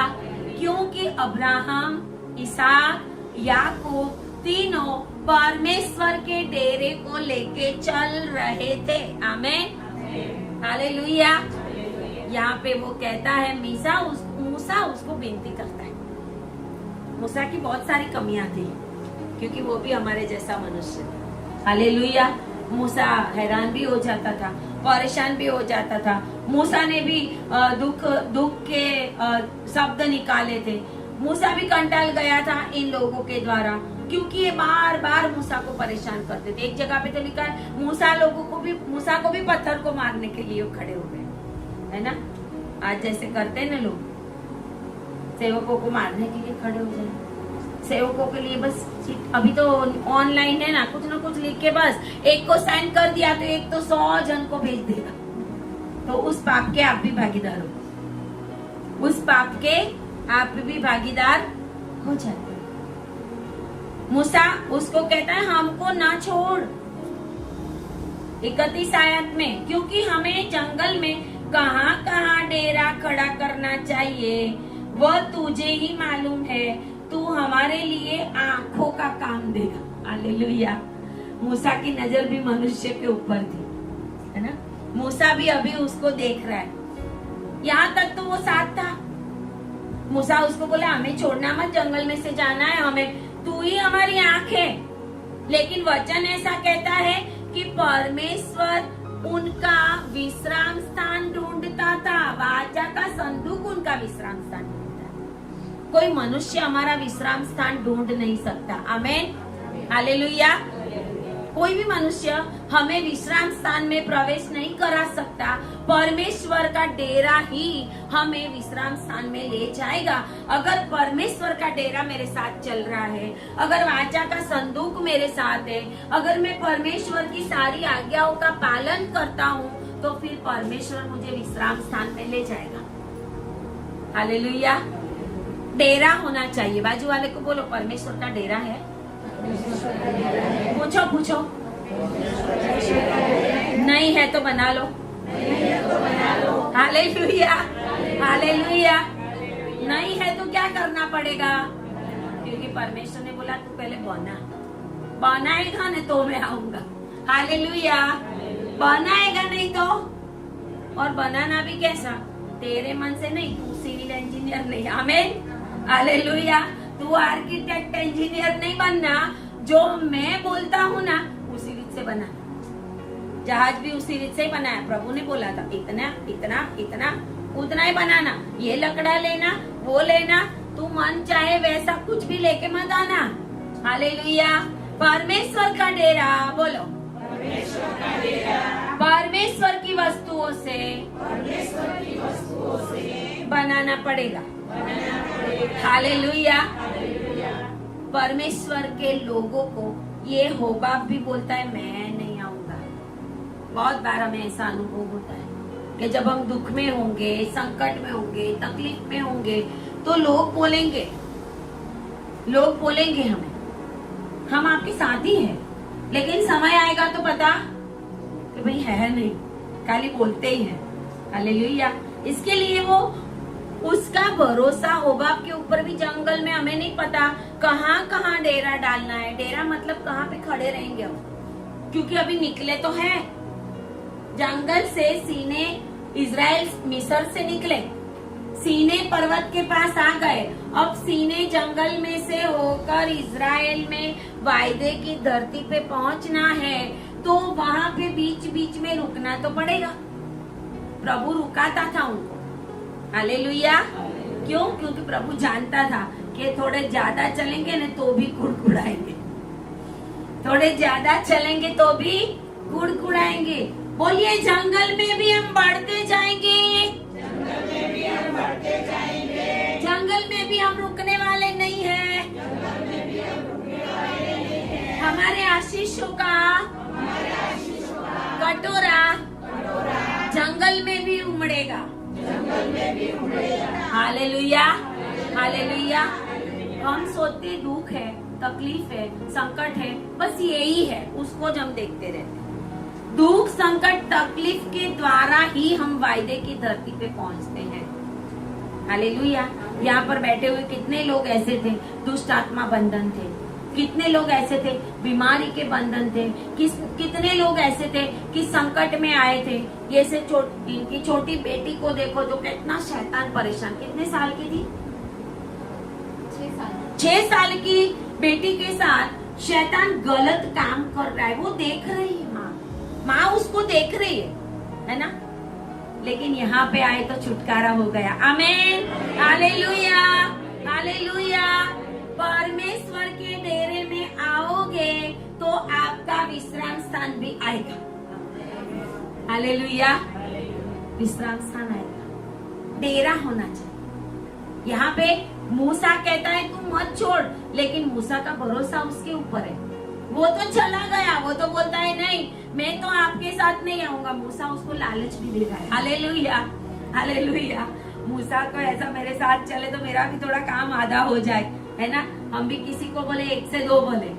क्योंकि अब्राहम, इसहाक, याकूब तीनों परमेश्वर के डेरे को लेके चल रहे थे। आमीन, हालेलुया। यहाँ पे वो कहता है, मूसा उसको विनती करता है। मूसा की बहुत सारी कमियां थी, क्योंकि वो भी हमारे जैसा मनुष्य था। हालेलुया। मूसा हैरान भी हो जाता था, परेशान भी हो जाता था। मूसा ने भी दुख के शब्द निकाले थे। मूसा भी कंटाल गया था इन लोगों के द्वारा, क्योंकि ये बार बार मूसा को परेशान करते थे। एक जगह पे तो लिखा है, मूसा को भी पत्थर को मारने के लिए खड़े हो गए, है ना? आज जैसे करते हैं ना लोग, सेवकों को मारने के लिए खड़े हो जाए। सेवकों के लिए बस अभी तो ऑनलाइन है ना, कुछ लिख के बस एक को साइन कर दिया तो एक तो 100 जन को भेज देगा। तो उस पाप के आप भी भागीदार हो, उस पाप के आप भी भागीदार हो जाते। मूसा उसको कहता है, हमको ना छोड़। 31 आयत में, क्योंकि हमें जंगल में कहाँ कहाँ डेरा खड़ा करना चाहिए वह तुझे ही मालूम है, तू हमारे लिए आंखों का काम देगा। हालेलुया। मूसा की नजर भी मनुष्य के ऊपर थी, है ना? मूसा भी अभी उसको देख रहा है। यहाँ तक तो वो साथ था। मूसा उसको बोला, हमें छोड़ना मत, जंगल में से जाना है हमें, तू ही हमारी आंख है। लेकिन वचन ऐसा कहता है कि परमेश्वर उनका विश्राम स्थान ढूंढता था। वाचा का संदूक उनका विश्राम स्थान ढूंढता। कोई मनुष्य हमारा विश्राम स्थान ढूंढ नहीं सकता। आमीन, हालेलुया। कोई भी मनुष्य हमें विश्राम स्थान में प्रवेश नहीं करा सकता। परमेश्वर का डेरा ही हमें विश्राम स्थान में ले जाएगा। अगर परमेश्वर का डेरा मेरे साथ चल रहा है, अगर वाचा का संदूक मेरे साथ है, अगर मैं परमेश्वर की सारी आज्ञाओं का पालन करता हूँ, तो फिर परमेश्वर मुझे विश्राम स्थान में ले जाएगा। हालेलुया। डेरा होना चाहिए। बाजू वाले को बोलो, परमेश्वर का डेरा है। पूछो नहीं है तो बना लो। Hallelujah, hallelujah. नहीं है तो क्या करना पड़ेगा? क्योंकि परमेश्वर ने बोला तू पहले बनाएगा ना तो मैं आऊंगा। हालेलुया। बनाएगा नहीं तो, और बनाना भी कैसा? तेरे मन से नहीं, तू सिविल इंजीनियर नहीं। आमीन, हालेलुया। तू आर्किटेक्ट इंजीनियर नहीं बनना, जो मैं बोलता हूँ ना उसी रीत से बना। जहाज भी उसी रीत से बनाया। प्रभु ने बोला था इतना इतना इतना उतना ही बनाना, ये लकड़ा लेना वो लेना, तू मन चाहे वैसा कुछ भी लेके मत आना। हालेलुया। परमेश्वर का डेरा, बोलो परमेश्वर का डेरा, परमेश्वर की वस्तुओं से बनाना पड़ेगा। हालेलुया। परमेश्वर के लोगों को ये होबाब भी बोलता है मैं नहीं आऊंगा। बहुत बार हमें ऐसा अनुभव होता है कि जब हम दुख में होंगे, संकट में होंगे, तकलीफ में होंगे, तो लोग बोलेंगे हमें हम आपके साथ ही हैं, लेकिन समय आएगा तो पता कि भाई है नहीं, खाली बोलते ही हैं। हालेलुया। इसके लिए वो उसका भरोसा होबाब के ऊपर भी जंगल में हमें नहीं पता कहाँ डेरा डालना है। डेरा मतलब कहाँ पे खड़े रहेंगे हम, क्योंकि अभी निकले तो हैं जंगल से। सीने इजराइल मिस्र से निकले, सीने पर्वत के पास आ गए। अब सीने जंगल में से होकर इजराइल में वायदे की धरती पे पहुंचना है, तो वहाँ पे बीच बीच में रुकना तो पड़ेगा। प्रभु रुकाता था उनको। हालेलुया। क्यों? क्योंकि प्रभु जानता था कि थोड़े ज्यादा चलेंगे न तो भी कुड़कुड़ाएंगे, थोड़े ज्यादा चलेंगे तो भी कुड़कुड़ाएंगे। बोलिए जंगल में भी हम बढ़ते जाएंगे, जंगल में भी हम बढ़ते जाएंगे, जंगल में भी हम रुकने वाले नहीं है, जंगल में भी हम रुकने वाले नहीं है। हमारे आशीषों का कटोरा जंगल में भी उमड़ेगा, जंगल में भी उमड़ेगा। Hallelujah, hallelujah. हम सोचते दुख है, तकलीफ है, संकट है, बस यही है, उसको जब देखते रहते। दुख, संकट, तकलीफ के द्वारा ही हम वायदे की धरती पे पहुंचते हैं। हालेलुया। यहाँ पर बैठे हुए कितने लोग ऐसे थे दुष्ट आत्मा बंधन थे, कितने लोग ऐसे थे बीमारी के बंधन थे, कितने लोग ऐसे थे कि संकट में आए थे। ये से इनकी छोटी बेटी को देखो जो कितना शैतान परेशान। कितने साल की थी? 6 साल की बेटी के साथ शैतान गलत काम कर रहा है। वो देख रही है, माँ उसको देख रही है ना। लेकिन यहाँ पे आए तो छुटकारा हो गया। आमीन, हालेलुया, हालेलुया। परमेश्वर के डेरे में आओगे तो आपका विश्राम स्थान भी आएगा। हालेलुया। विश्राम स्थान आएगा, डेरा होना चाहिए। यहाँ पे मूसा कहता है तू मत छोड़, लेकिन मूसा का भरोसा उसके ऊपर है। वो तो चला गया, वो तो बोलता है नहीं मैं तो आपके साथ नहीं आऊंगा। मूसा उसको लालच भी दे रहा है। Hallelujah, hallelujah. मूसा को ऐसा मेरे साथ चले तो मेरा भी थोड़ा काम आधा हो जाए, है ना। हम भी किसी को बोले 1 से 2 बोले।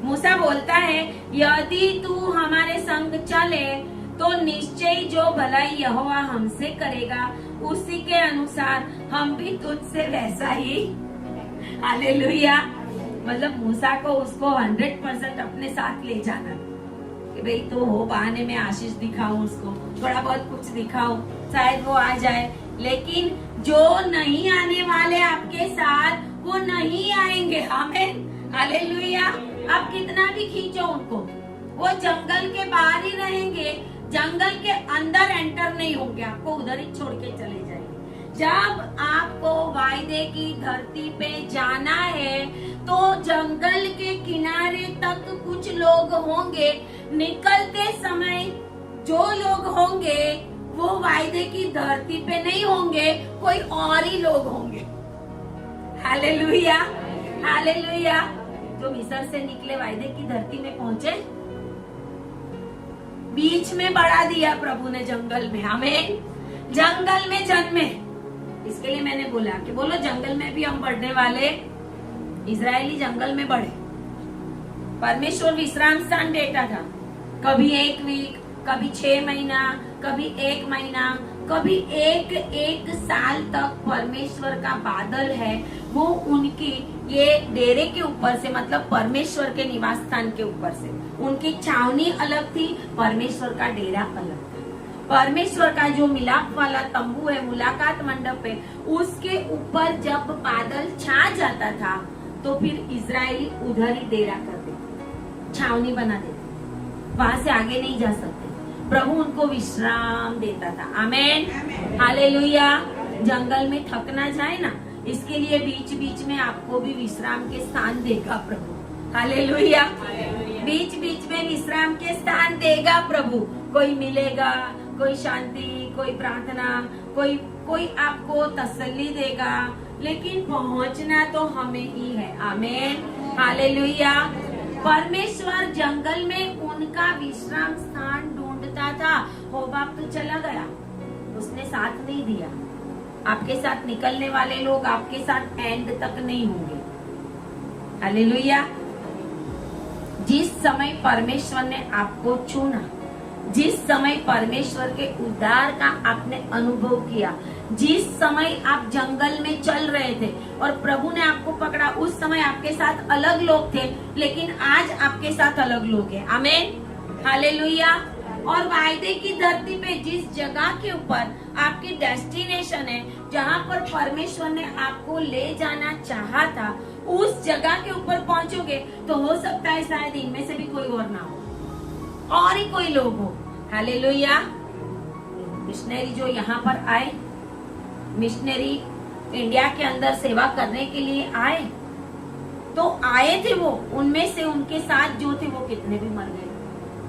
मूसा बोलता है यदि तू हमारे संग चले तो निश्चय जो भलाई यहोवा हमसे करेगा उसी के अनुसार हम भी तुझसे वैसा ही। हालेलुया। मतलब मूसा को उसको 100% अपने साथ ले जाना कि भाई तो हो, बहाने में आशीष दिखाऊं उसको, थोड़ा बहुत कुछ दिखाऊं, शायद वो आ जाए। लेकिन जो नहीं आने वाले आपके साथ वो नहीं आएंगे। आमीन, हालेलुया। आप कितना भी खींचो उनको, वो जंगल के बाहर ही रहेंगे, जंगल के अंदर एंटर नहीं होंगे, आपको उधर ही छोड़ के चले जाएंगे। जब आपको वायदे की धरती पे जाना है तो जंगल के किनारे तक कुछ लोग होंगे, निकलते समय जो लोग होंगे वो वायदे की धरती पे नहीं होंगे, कोई और ही लोग होंगे। Hallelujah, hallelujah. जो मिस्र से निकले वायदे की धरती में पहुंचे, बीच में बढ़ा दिया प्रभु ने जंगल में, हमें जंगल में जन्मे। इसके लिए मैंने बोला कि बोलो जंगल में भी हम बढ़ने वाले। इजरायली जंगल में बढ़े, परमेश्वर विश्राम स्थान देता था। कभी 1 वीक, कभी 6 महीना, कभी 1 महीना, कभी एक साल तक परमेश्वर का बादल है वो उनकी ये डेरे के ऊपर से, मतलब परमेश्वर के निवास स्थान के ऊपर से उनकी छावनी अलग थी, परमेश्वर का डेरा अलग था। परमेश्वर का जो मिलाप वाला तंबू है, मुलाकात मंडप है, उसके ऊपर जब बादल छा जाता था तो फिर इजरायली उधर ही डेरा कर देते, छावनी बना देते, वहां से आगे नहीं जा सकते। प्रभु उनको विश्राम देता था। आमेन, हालेलुया। जंगल में थक ना जाए ना, इसके लिए बीच बीच में आपको भी विश्राम के स्थान देगा प्रभु। हालेलुया, बीच बीच में विश्राम के स्थान देगा प्रभु। कोई मिलेगा, कोई शांति, कोई प्रार्थना, कोई आपको तसल्ली देगा, लेकिन पहुंचना तो हमें ही है। आमेन, हालेलुया। परमेश्वर जंगल में उनका विश्राम स्थान ढूंढता था। होबाब तो चला गया, उसने साथ नहीं दिया। आपके साथ निकलने वाले लोग आपके साथ एंड तक नहीं होंगे। हालेलुया। जिस समय परमेश्वर ने आपको चुना, जिस समय परमेश्वर के उद्धार का आपने अनुभव किया, जिस समय आप जंगल में चल रहे थे और प्रभु ने आपको पकड़ा, उस समय आपके साथ अलग लोग थे, लेकिन आज आपके साथ अलग लोग हैं। आमीन, हालेलुया। और वायदे की धरती पे जिस जगह के ऊपर आपकी डेस्टिनेशन है, जहाँ पर परमेश्वर ने आपको ले जाना चाहा था, उस जगह के ऊपर पहुंचोगे तो हो सकता है शायद इनमें से भी कोई और ना हो और ही कोई लोग हो। हालेलुया। मिशनरी जो यहाँ पर आए, मिशनरी इंडिया के अंदर सेवा करने के लिए आए, तो आए थे वो, उनमें से उनके साथ जो थे वो कितने भी मर गए,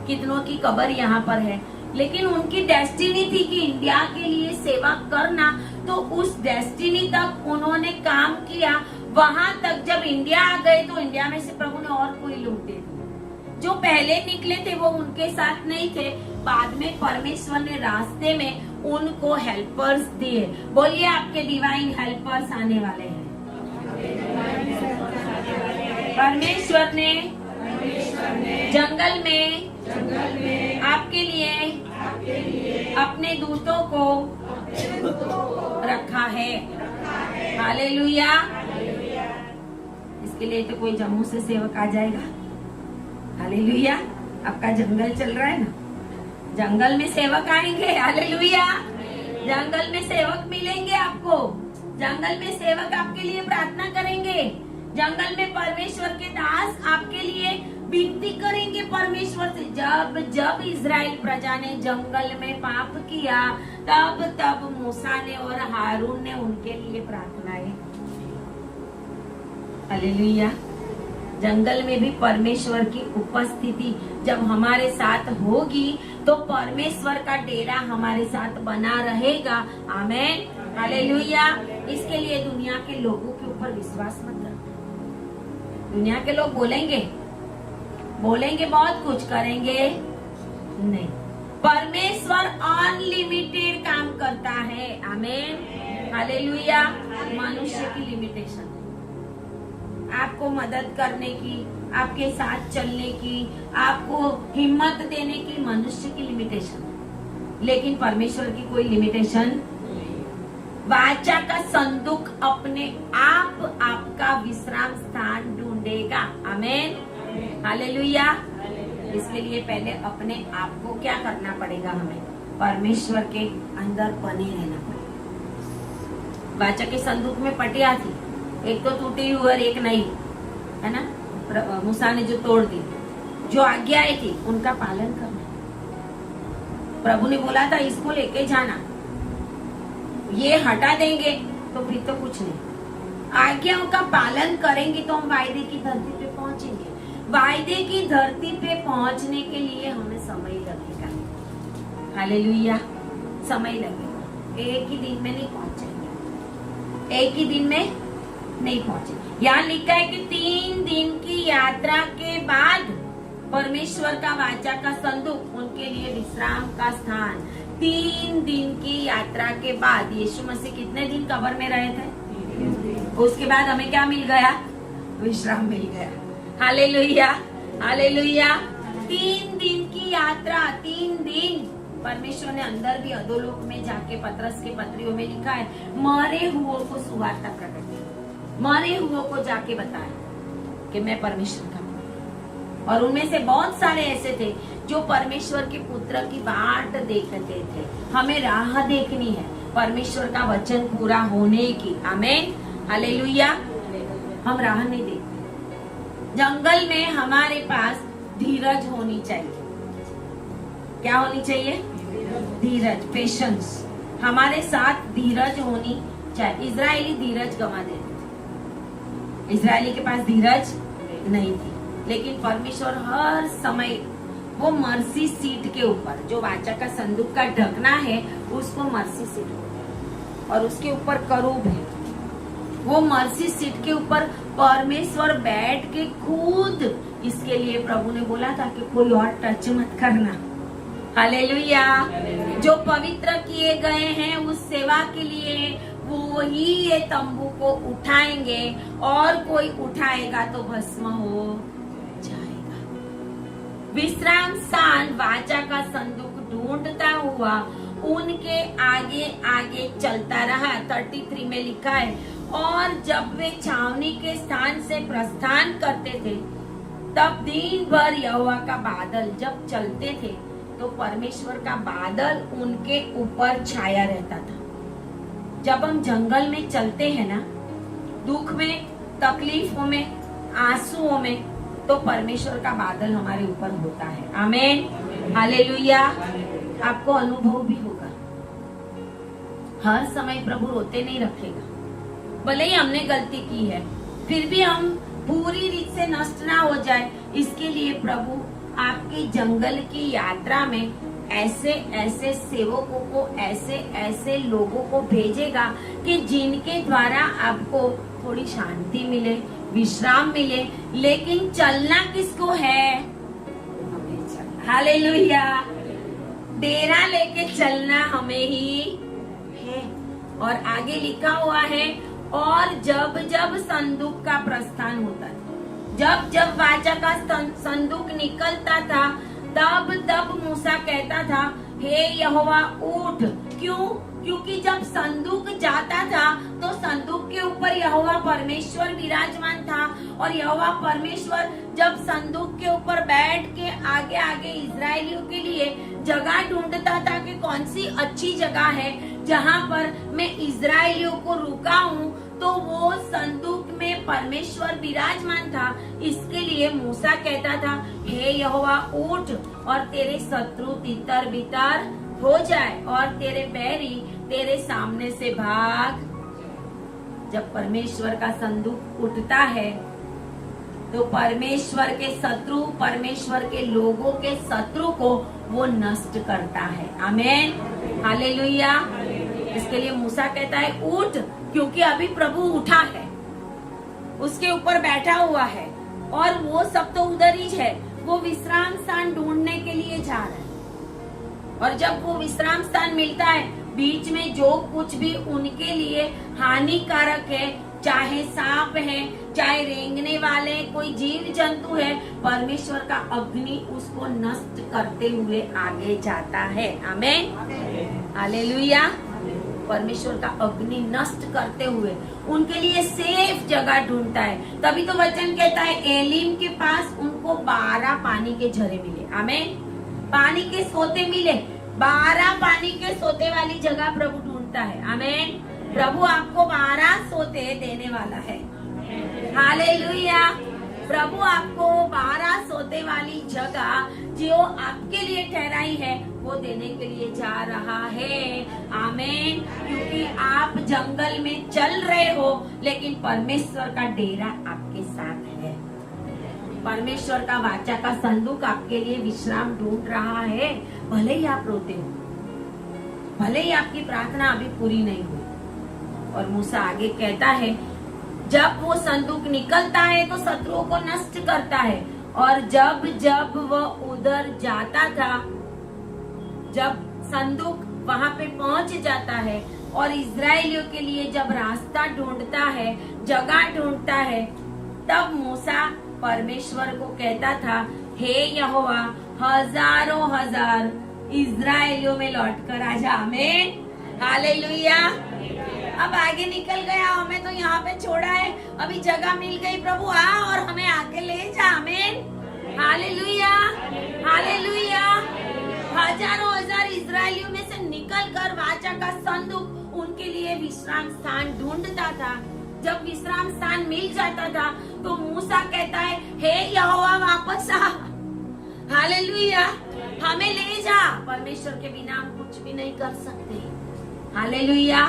कितनों की कब्र यहाँ पर है, लेकिन उनकी डेस्टिनी थी कि इंडिया के लिए सेवा करना। तो उस डेस्टिनी तक उन्होंने काम किया। वहां तक जब इंडिया आ गए तो इंडिया में से प्रभु ने और कोई लोग दे दिए। जो पहले निकले थे वो उनके साथ नहीं थे, बाद में परमेश्वर ने रास्ते में उनको हेल्पर्स दिए। बोलिए, आपके डिवाइन हेल्पर्स आने वाले हैं। परमेश्वर ने जंगल में आपके लिए अपने दूतों को रखा है। हालेलुया। इसके लिए तो कोई जम्मू से सेवक आ जाएगा। हालेलुया। आपका जंगल चल रहा है ना, जंगल में सेवक आएंगे। हालेलुया। जंगल में सेवक मिलेंगे आपको, जंगल में सेवक आपके लिए प्रार्थना करेंगे, जंगल में परमेश्वर के दास आपके लिए विनती करेंगे परमेश्वर से। जब इजराइल प्रजा ने जंगल में पाप किया, तब मूसा ने और हारून ने उनके लिए प्रार्थनाएं। हालेलुया। जंगल में भी परमेश्वर की उपस्थिति जब हमारे साथ होगी तो परमेश्वर का डेरा हमारे साथ बना रहेगा। आमेन, हालेलुया। इसके लिए दुनिया के लोगों के ऊपर विश्वास मत रखो। दुनिया के लोग बोलेंगे बहुत कुछ, करेंगे नहीं। परमेश्वर अनलिमिटेड काम करता है। आमेन, हालेलुया। मनुष्य की लिमिटेशन, आपको मदद करने की, आपके साथ चलने की, आपको हिम्मत देने की मनुष्य की लिमिटेशन, लेकिन परमेश्वर की कोई लिमिटेशन। वाचा का संदूक अपने आप आपका विश्राम स्थान ढूंढेगा। आमेन, हालेलुया। इसके लिए पहले अपने आप को क्या करना पड़ेगा, हमें परमेश्वर के अंदर बने रहना पड़ेगा। वाचा के संदूक में पटिया थी, एक तो टूटी हुई और एक नहीं, है ना। मूसा ने जो तोड़ दी, जो आज्ञाएं थी उनका पालन करना। प्रभु ने बोला था इसको लेके जाना, ये हटा देंगे तो फिर तो कुछ नहीं। आज्ञाओं का पालन करेंगे तो हम वायदे की धरती पे पहुंचेंगे। वायदे की धरती पे पहुंचने के लिए हमें समय लगेगा। हालेलुया, समय लगेगा। एक ही दिन में नहीं पहुंचेंगे, एक ही दिन में नहीं पहुंचेंगे। यहाँ लिखा है कि 3 दिन की यात्रा के बाद परमेश्वर का वाचा का संदूक उनके लिए विश्राम का स्थान। 3 दिन की यात्रा के बाद यीशु मसीह कितने दिन कब्र में रहे थे? उसके बाद हमें क्या मिल गया? विश्राम मिल गया। Hallelujah, hallelujah. 3 दिन की यात्रा, 3 दिन परमेश्वर ने अंदर भी अधोलोक में जाके पतरस के पत्रियों में लिखा है, मरे हुओं को सुवार्ता प्रकट की, मरे हुओं को जाके बताया कि मैं परमेश्वर का हूँ। और उनमें से बहुत सारे ऐसे थे जो परमेश्वर के पुत्र की बाट देखते थे। हमें राह देखनी है परमेश्वर का वचन पूरा होने की। आमीन, हालेलुया। हम राह नहीं देखते। जंगल में हमारे पास धीरज होनी चाहिए। क्या होनी चाहिए? धीरज, पेशेंस। हमारे साथ धीरज होनी चाहिए। इजरायली धीरज गंवा देते थे, इजरायली के पास धीरज नहीं थी, लेकिन परमेश्वर हर समय वो मर्सी सीट के ऊपर, जो वाचा का संदूक का ढकना है उसको मर्सी सीट और उसके ऊपर करूब है, वो मर्सी सीट के ऊपर परमेश्वर बैठ के खुद, इसके लिए प्रभु ने बोला था कि कोई और टच मत करना। हालेलुया। जो पवित्र किए गए हैं उस सेवा के लिए वो ही ये तंबू को उठाएंगे, और कोई उठाएगा तो भस्म हो जाएगा। विश्राम स्थान वाचा का संदूक ढूंढता हुआ उनके आगे आगे चलता रहा। 33 में लिखा है, और जब वे छावनी के स्थान से प्रस्थान करते थे तब दिन भर यहोवा का बादल, जब चलते थे तो परमेश्वर का बादल उनके ऊपर छाया रहता था। जब हम जंगल में चलते हैं ना, दुख में, तकलीफों में, आंसुओं में, तो परमेश्वर का बादल हमारे ऊपर होता है। आमीन, हालेलुया। आपको अनुभव भी होगा, हर समय प्रभु रोते नहीं रखेगा। भले ही हमने गलती की है, फिर भी हम पूरी रीत से नष्ट ना हो जाए, इसके लिए प्रभु आपकी जंगल की यात्रा में ऐसे ऐसे सेवकों को, ऐसे ऐसे लोगों को भेजेगा कि जिनके द्वारा आपको थोड़ी शांति मिले, विश्राम मिले। लेकिन चलना किसको है? हमें चलना। हालेलुया। डेरा लेके चलना हमें ही है। और आगे लिखा हुआ है, और जब जब संदूक का प्रस्थान होता है, जब जब वाचा का संदूक निकलता था, तब तब मूसा कहता था, हे यहोवा उठ। क्यों? क्योंकि जब संदूक जाता था तो संदूक के ऊपर यहोवा परमेश्वर विराजमान था, और यहोवा परमेश्वर जब संदूक के ऊपर बैठ के आगे आगे इजरायलियों के लिए जगह ढूंढता था कि कौन सी अच्छी जगह है जहाँ पर मैं इजरायलियों को रुकाऊं, तो वो संदूक में परमेश्वर विराजमान था। इसके लिए मूसा कहता था, हे यहोवा उठ और तेरे शत्रु तितर बितर हो जाए और तेरे बैरी तेरे सामने से भाग। जब परमेश्वर का संदूक उठता है तो परमेश्वर के शत्रु, परमेश्वर के लोगों के शत्रु को वो नष्ट करता है। आमीन, हालेलुया। इसके लिए मूसा कहता है उठ, क्योंकि अभी प्रभु उठा है, उसके ऊपर बैठा हुआ है, और वो सब तो उधर ही है, वो विश्राम स्थान ढूंढने के लिए जा रहा है। और जब वो विश्राम स्थान मिलता है, बीच में जो कुछ भी उनके लिए हानिकारक है, चाहे सांप है, चाहे रेंगने वाले कोई जीव जंतु है, परमेश्वर का अग्नि उसको नष्ट करते हुए आगे जाता है। आमीन, हालेलुया। परमेश्वर का अग्नि नष्ट करते हुए उनके लिए सेफ जगह ढूंढता है। तभी तो वचन कहता है, एलीम के पास उनको 12 पानी के झरे मिले। आमीन, पानी के सोते मिले। 12 पानी के सोते वाली जगह प्रभु ढूंढता है। आमीन। प्रभु आपको 12 सोते देने वाला है। हालेलुया। प्रभु आपको 12 सोते वाली जगह जो आपके लिए ठहराई है वो देने के लिए जा रहा है। आमीन। क्योंकि आप जंगल में चल रहे हो लेकिन परमेश्वर का डेरा आपके साथ है। परमेश्वर का वाचा का संदूक आपके लिए विश्राम ढूंढ रहा है। भले ही आप रोते हो, भले ही आपकी प्रार्थना अभी पूरी नहीं हुई। और मूसा आगे कहता है जब वो संदूक निकलता है तो शत्रुओं को नष्ट करता है। और जब जब वो उधर जाता था, जब संदूक वहां पे पहुंच जाता है और इजरायलियों के लिए जब रास्ता ढूंढता है, जगह ढूंढता है, तब मूसा परमेश्वर को कहता था, हे यहोवा, हजारों हजार इजरायलियों में लौट कर आ जा। आमीन। हालेलुया। अब आगे निकल गया, हमें तो यहाँ पे छोड़ा है, अभी जगह मिल गई, प्रभु आ और हमें आके ले जा। आमीन। हालेलुया। हालेलुया। हजारों हजार इजरायलियों में से निकल कर वाचा का संदूक उनके लिए विश्राम स्थान ढूंढता था। जब विश्राम स्थान मिल जाता था तो मूसा कहता है, हे यहोवा, वापस आ। हालेलुया। हमें ले जा। परमेश्वर के बिना हम कुछ भी नहीं कर सकते। हालेलुया।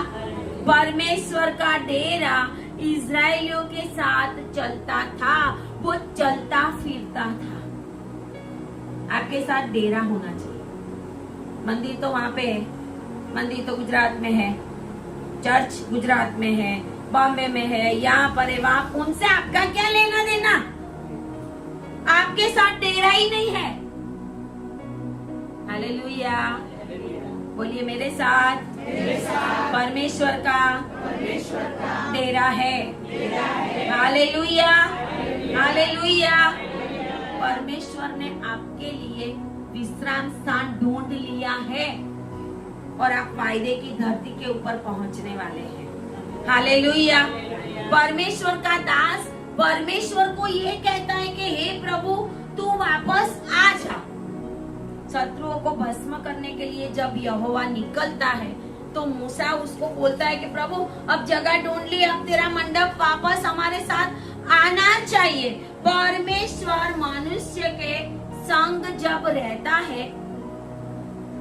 परमेश्वर का डेरा इजरायलियों के साथ चलता था, वो चलता फिरता था। आपके साथ डेरा होना चाहिए। मंदिर तो वहाँ पे है, मंदिर तो गुजरात में है, चर्च गुजरात में है, बॉम्बे में है, यहाँ पर है, वहाँ, उनसे आपका क्या लेना देना? आपके साथ डेरा ही नहीं है। हालेलुया। बोलिए मेरे साथ परमेश्वर का डेरा है। हालेलुया। हालेलुया। परमेश्वर ने आपके लिए विश्राम स्थान ढूंढ लिया है और आप वायदे की धरती के ऊपर पहुंचने वाले हैं। हालेलुया। परमेश्वर का दास परमेश्वर को ये कहता है कि हे प्रभु, तू वापस आ जा। शत्रुओं को भस्म करने के लिए जब यहोवा निकलता है तो मूसा उसको बोलता है कि प्रभु, अब जगह ढूंढ ली, अब तेरा मंडप वापस हमारे साथ आना चाहिए। परमेश्वर मनुष्य के संग जब रहता है,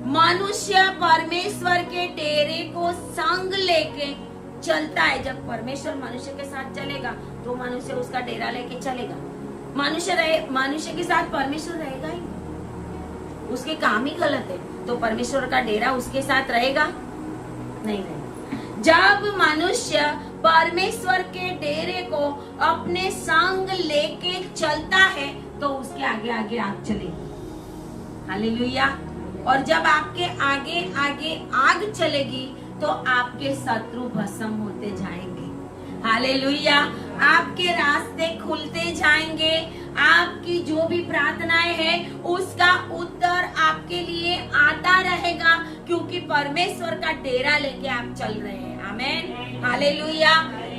मनुष्य परमेश्वर के डेरे को संग लेके चलता है। जब परमेश्वर मनुष्य के साथ चलेगा तो मनुष्य उसका डेरा लेके चलेगा। मनुष्य के साथ परमेश्वर रहेगा ही, उसके काम ही गलत है तो परमेश्वर का डेरा उसके साथ रहेगा नहीं रहेगा। जब मनुष्य परमेश्वर के डेरे को अपने संग लेके चलता है तो उसके आगे आगे आग चलेगी। हालेलुया। और जब आपके आगे आगे आग चलेगी तो आपके शत्रु भस्म होते जाएंगे। हालेलुया। आपके रास्ते खुलते जाएंगे। आपकी जो भी प्रार्थनाएं हैं उसका उत्तर आपके लिए आता रहेगा, क्योंकि परमेश्वर का डेरा लेके आप चल रहे हैं। आमीन। हालेलुया।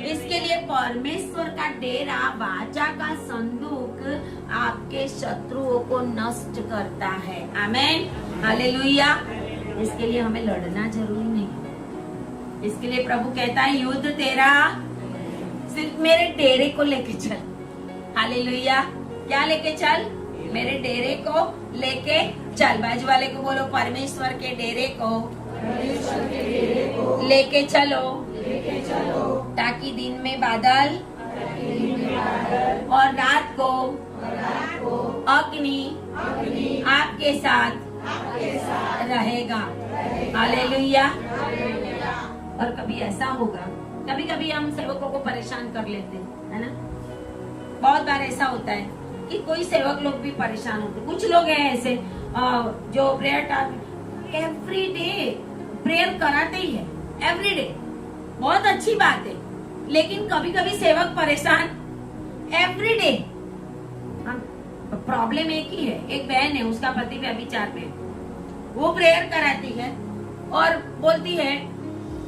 इसके लिए परमेश्वर का डेरा, वाचा का संदूक आपके शत्रुओं को नष्ट करता है। आमीन। हालेलुया। इसके लिए हमें लड़ना जरूरी नहीं है। इसके लिए प्रभु कहता है, युद्ध तेरा, सिर्फ मेरे डेरे को लेके चल। हालेलुया। क्या लेके चल? मेरे डेरे को लेके चल। बाजू वाले को बोलो, परमेश्वर के डेरे को लेके चलो, ताकि दिन में बादल और रात को अग्नि आपके साथ रहेगा। हालेलुया। और कभी ऐसा होगा, कभी कभी हम सेवकों को परेशान कर लेते हैं, है ना? बहुत बार ऐसा होता है कि कोई सेवक लोग भी परेशान होते। कुछ लोग हैं ऐसे जो प्रेयर एवरी डे प्रेयर कराते ही है, एवरी डे, बहुत अच्छी बात है। लेकिन कभी कभी सेवक परेशान एवरी डे। प्रॉब्लम एक ही है, एक बहन है, उसका पति व्यभिचार में, वो प्रेयर कराती है और बोलती है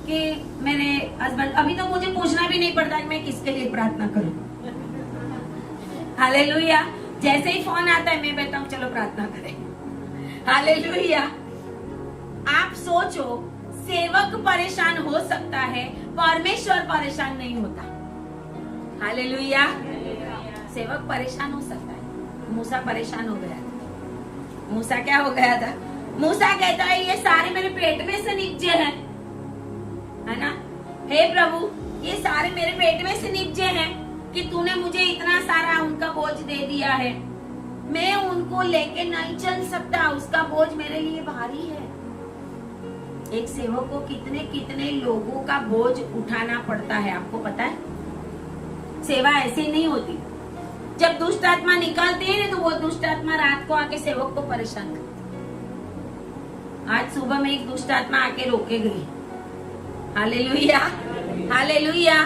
कि मेरे हस्बैंड, अभी तो मुझे पूछना भी नहीं पड़ता कि मैं किसके लिए प्रार्थना करूं। हालेलुया। जैसे ही फोन आता है मैं कहता हूँ चलो प्रार्थना करें। हालेलुया। आप सोचो, सेवक परेशान हो सकता है, परमेश्वर परेशान नहीं होता। हालेलुया। सेवक परेशान हो सकता है। मूसा परेशान हो गया था। मूसा क्या हो गया था? मूसा कहता है ये सारे मेरे पेट में से निपजे हैं, है ना? हे प्रभु, ये सारे मेरे पेट में से निपजे हैं कि तूने मुझे इतना सारा उनका बोझ दे दिया है, मैं उनको लेके नहीं चल सकता, उसका बोझ मेरे लिए भारी है। एक सेवक को कितने कितने लोगों का बोझ उठाना पड़ता है, आपको पता है? सेवा ऐसे ही नहीं होती। जब दुष्ट आत्मा निकलती है ना, तो वो दुष्ट आत्मा रात को आके सेवक को परेशान करती। आज सुबह में एक दुष्ट आत्मा आके रोके गई। Hallelujah, hallelujah.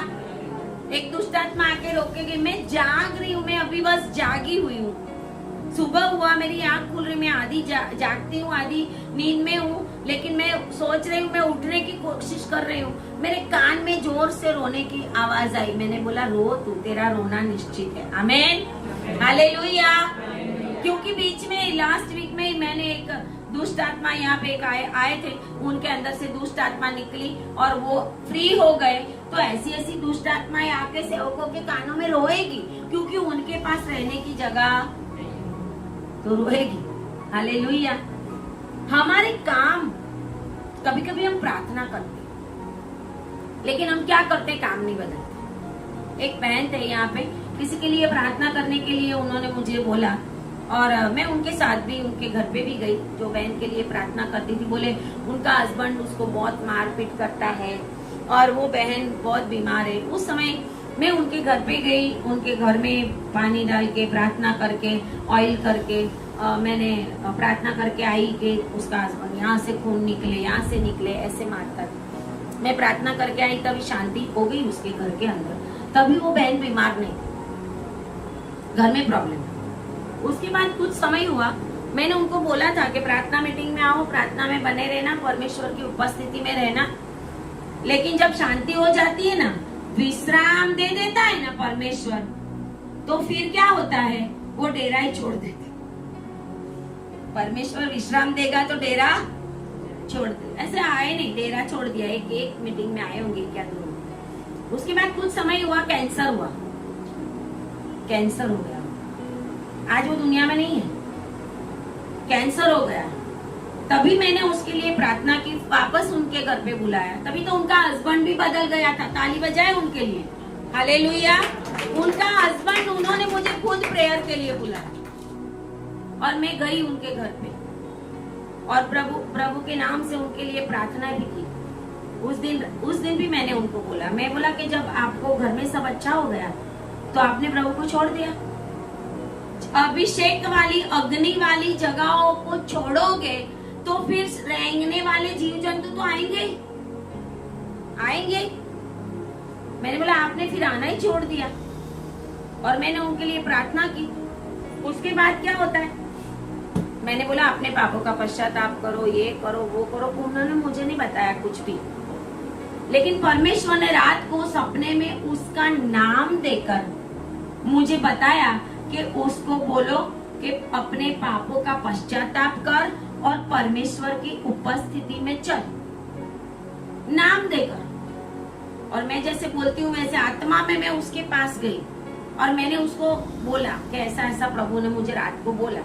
एक दुष्ट आत्मा आके रोके गई। मैं जाग रही हूँ, मैं अभी बस जागी हुई हूँ। सुबह हुआ, मेरी आंख खुल रही, मैं आधी जागती हूँ, आधी नींद में हूँ, लेकिन मैं सोच रही हूँ, मैं उठने की कोशिश कर रही हूँ। मेरे कान में जोर से रोने की आवाज आई। मैंने बोला रो तू, तेरा रोना निश्चित है। आमेन, हालेलुया। क्योंकि बीच में लास्ट वीक में मैंने एक दुष्ट आत्मा यहाँ पे एक आए थे, उनके अंदर से दुष्ट आत्मा निकली और वो फ्री हो गए। तो ऐसी ऐसी दुष्ट आत्माएं आके सेवकों के कानों में रोएगी, क्योंकि उनके पास रहने की जगह तो रोएगी। हालेलुया। हमारे काम, कभी कभी हम प्रार्थना करते, लेकिन हम क्या करते, काम नहीं बदलते। एक बहन थे यहाँ पे, किसी के लिए प्रार्थना करने के लिए उन्होंने मुझे बोला, और मैं उनके साथ भी उनके घर पे भी गई, जो बहन के लिए प्रार्थना करती थी। बोले उनका हस्बैंड उसको बहुत मारपीट करता है और वो बहन बहुत बीमार है। उस समय मैं उनके घर पे गई, उनके घर में पानी डाल के प्रार्थना करके, ऑयल करके मैंने प्रार्थना करके आई कि उसका हस्बैंड यहाँ से खून निकले, यहाँ से निकले, ऐसे मारता। मैं प्रार्थना करके आई, तभी शांति हो गई उसके घर के अंदर। तभी वो बहन बीमार नहीं, घर में प्रॉब्लम। उसके बाद कुछ समय हुआ, मैंने उनको बोला था कि प्रार्थना मीटिंग में आओ, प्रार्थना में बने रहना, परमेश्वर की उपस्थिति में रहना। लेकिन जब शांति हो जाती है ना, विश्राम दे देता है ना परमेश्वर, तो फिर क्या होता है, वो डेरा ही छोड़ देते। परमेश्वर विश्राम देगा तो डेरा छोड़ दे। ऐसे आए नहीं, डेरा छोड़ दिया। एक मीटिंग में आए होंगे क्या दो। उसके बाद कुछ समय हुआ, कैंसर हुआ, कैंसर हो गया। आज वो दुनिया में नहीं है, कैंसर हो गया। तभी मैंने उसके लिए प्रार्थना की, वापस उनके घर पे बुलाया। तभी तो उनका हस्बैंड भी बदल गया था। ताली बजाए उनके लिए, हालेलुया। उनका हस्बैंड, उन्होंने मुझे खुद प्रेयर के लिए बुलाया और मैं गई उनके घर पे और प्रभु के नाम से उनके लिए प्रार्थना भी की। उस दिन भी मैंने उनको बोला, मैं बोला कि जब आपको घर में सब अच्छा हो गया तो आपने प्रभु को छोड़ दिया। अभिषेक वाली, अग्नि वाली जगहों को छोड़ोगे तो फिर रेंगने वाले जीव जंतु तो आएंगे, आएंगे। मैंने बोला आपने फिर आना ही छोड़ दिया, और मैंने उनके लिए प्रार्थना की। उसके बाद क्या होता है, मैंने बोला अपने पापों का पश्चाताप करो, ये करो, वो करो। उन्होंने मुझे नहीं बताया कुछ भी, लेकिन परमेश्वर ने रात को सपने में उसका नाम देकर मुझे बताया कि उसको बोलो कि अपने पापों का पश्चाताप कर और परमेश्वर की उपस्थिति में चल, नाम देकर। और मैं जैसे बोलती हूँ वैसे आत्मा में मैं उसके पास गई और मैंने उसको बोला कि ऐसा ऐसा प्रभु ने मुझे रात को बोला।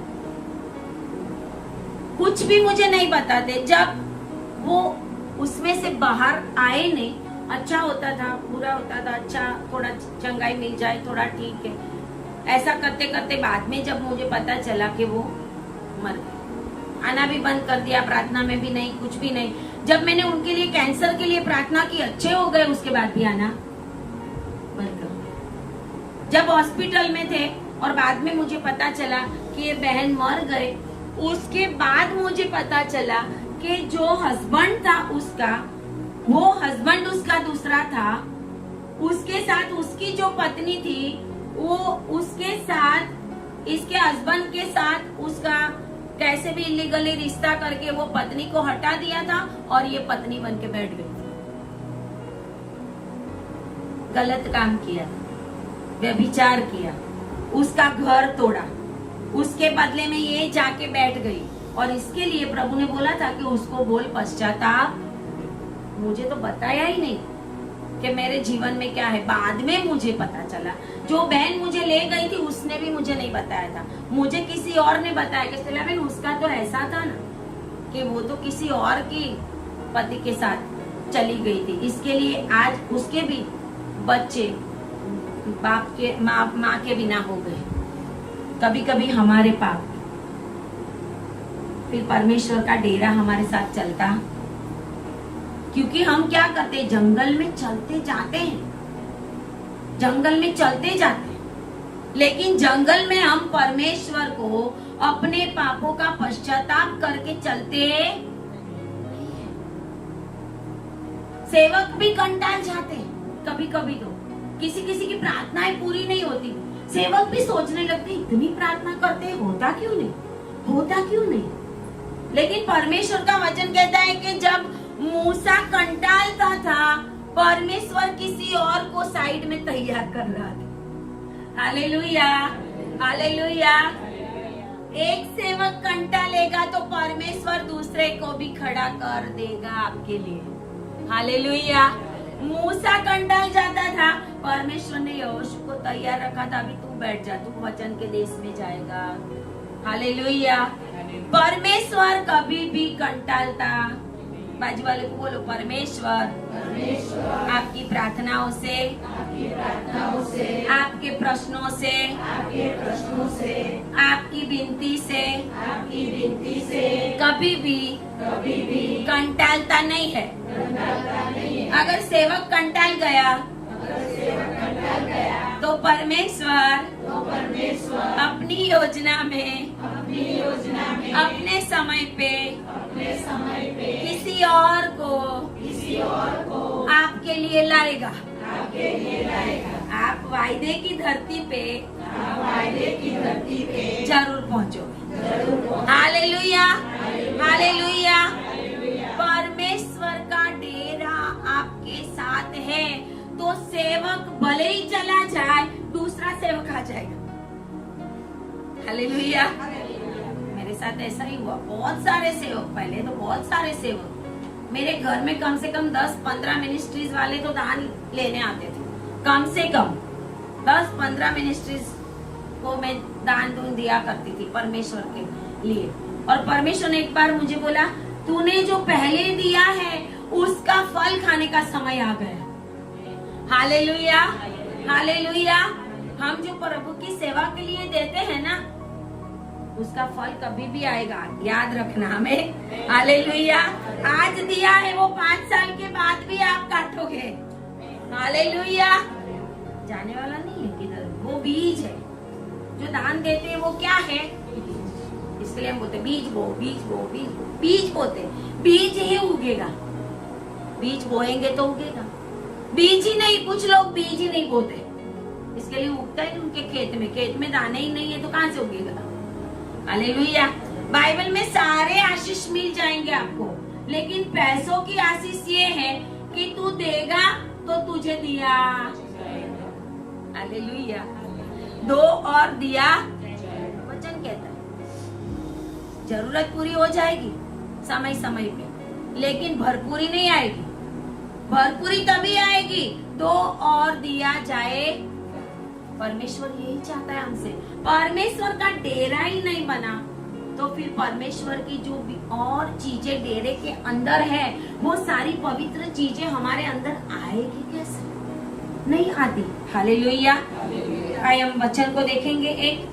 कुछ भी मुझे नहीं बताते। जब वो उसमें से बाहर आए नहीं, अच्छा होता था, बुरा होता था, अच्छा थोड़ा चंगाई मिल जाए, थोड़ा ठीक है, ऐसा करते करते बाद में जब मुझे पता चला कि वो मर गए, आना भी बंद कर दिया, प्रार्थना में भी नहीं, कुछ भी नहीं। जब मैंने उनके लिए कैंसर के लिए प्रार्थना की, अच्छे हो गए, उसके बाद भी आना बंद कर दिया। जब हॉस्पिटल में थे और बाद में मुझे पता चला कि ये बहन मर गए, उसके बाद मुझे पता चला कि जो हस्बैंड था उसका, वो हस्बैंड उसका दूसरा था, उसके साथ उसकी जो पत्नी थी वो उसके साथ, इसके हस्बैंड के साथ उसका कैसे भी इलीगली रिश्ता करके वो पत्नी को हटा दिया था और ये पत्नी बन के बैठ गई। गलत काम किया, व्यभिचार किया, उसका घर तोड़ा, उसके बदले में ये जाके बैठ गई। और इसके लिए प्रभु ने बोला था कि उसको बोल पश्चाताप। मुझे तो बताया ही नहीं कि मेरे जीवन में क्या है। बाद में मुझे पता चला जो बहन मुझे ले गई थी उसने भी मुझे नहीं बताया था, मुझे किसी और ने बताया कि सिला बहन उसका तो ऐसा था ना कि वो तो किसी और की पति के साथ चली गई थी, इसके लिए आज उसके भी बच्चे बाप के माँ के बिना हो गए। कभी कभी हमारे पाप, फिर परमेश्वर का डेरा हमारे साथ चलता, क्योंकि हम क्या करते, जंगल में चलते जाते हैं, जंगल में चलते जाते हैं, लेकिन जंगल में हम परमेश्वर को अपने पापों का पश्चाताप करके चलते नहीं है। सेवक भी कंटाल जाते हैं, कभी कभी तो किसी किसी की प्रार्थनाएं पूरी नहीं होती, सेवक भी सोचने लगते इतनी प्रार्थना करते होता क्यों नहीं, होता क्यों नहीं। लेकिन परमेश्वर का वचन कहता है कि जब मूसा कंटालता था, परमेश्वर किसी और को साइड में तैयार कर रहा था। Hallelujah, hallelujah. एक सेवक कंटालेगा तो परमेश्वर दूसरे को भी खड़ा कर देगा आपके लिए। हालेलुया। मूसा कंटाल जाता था, परमेश्वर ने यहोशू को तैयार रखा था, अभी तू बैठ जा, तू वचन के देश में जाएगा। हालेलुया। परमेश्वर कभी भी कंटालता, बाजू वाले को बोलो, परमेश्वर आपकी प्रार्थनाओं से, आपके प्रश्नों से, आपकी विनती से कभी भी कंटालता नहीं है। अगर सेवक कंटाल गया तो परमेश्वर अपनी योजना में अपने समय पे किसी और को आपके लिए लाएगा। आप वायदे की धरती पे जरूर पहुंचोगे। Hallelujah, hallelujah. परमेश्वर का डेरा आपके साथ है तो सेवक भले ही चला जाए, दूसरा सेवक आ जाएगा। हालेलुया। मेरे साथ ऐसा ही हुआ, बहुत सारे सेवक, पहले तो बहुत सारे सेवक मेरे घर में कम से कम 10-15 मिनिस्ट्रीज वाले तो दान लेने आते थे, कम से कम 10-15 मिनिस्ट्रीज को मैं दान दिया करती थी परमेश्वर के लिए। और परमेश्वर ने एक बार मुझे बोला, तूने जो पहले दिया है उसका फल खाने का समय आ गया। Hallelujah, hallelujah. हम जो प्रभु की सेवा के लिए देते हैं ना, उसका फल कभी भी आएगा, याद रखना हमें। हालेलुया। आज दिया है वो 5 साल के बाद भी आप काटोगे। हालेलुया। जाने वाला नहीं है किधर, वो बीज है जो दान देते हैं। वो क्या है, इसलिए हम बोलते बीज बो, बीज बो, बीज बो, बीज बोते, बीज ही उगेगा। बीज बोएंगे तो उगेगा, बीज ही नहीं, कुछ लोग बीज ही नहीं बोते, इसके लिए उगता ही उनके खेत में दाने ही नहीं है तो कहां से उगेगा। हालेलुया। बाइबल में सारे आशीष मिल जाएंगे आपको, लेकिन पैसों की आशीष ये है कि तू देगा तो तुझे दिया। हालेलुया। दो और दिया, वचन कहता है जरूरत पूरी हो जाएगी समय समय पे, लेकिन भरपूरी नहीं आएगी। भरपूरी तभी आएगी दो और दिया जाए। परमेश्वर यही चाहता है हमसे। परमेश्वर का डेरा ही नहीं बना तो फिर परमेश्वर की जो भी और चीजें डेरे के अंदर है, वो सारी पवित्र चीजें हमारे अंदर आएगी कैसे, नहीं आती। हालेलुया। आइए हम वचन को देखेंगे। एक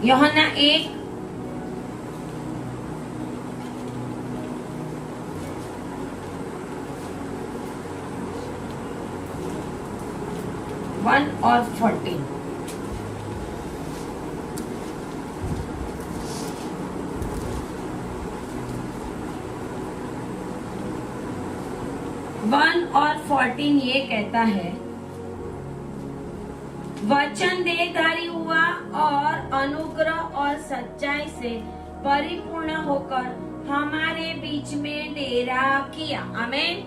यूहन्ना 1 1 और 14। और 14 ये कहता है, वचन देहधारी हुआ और अनुग्रह और सच्चाई से परिपूर्ण होकर हमारे बीच में डेरा किया। आमीन।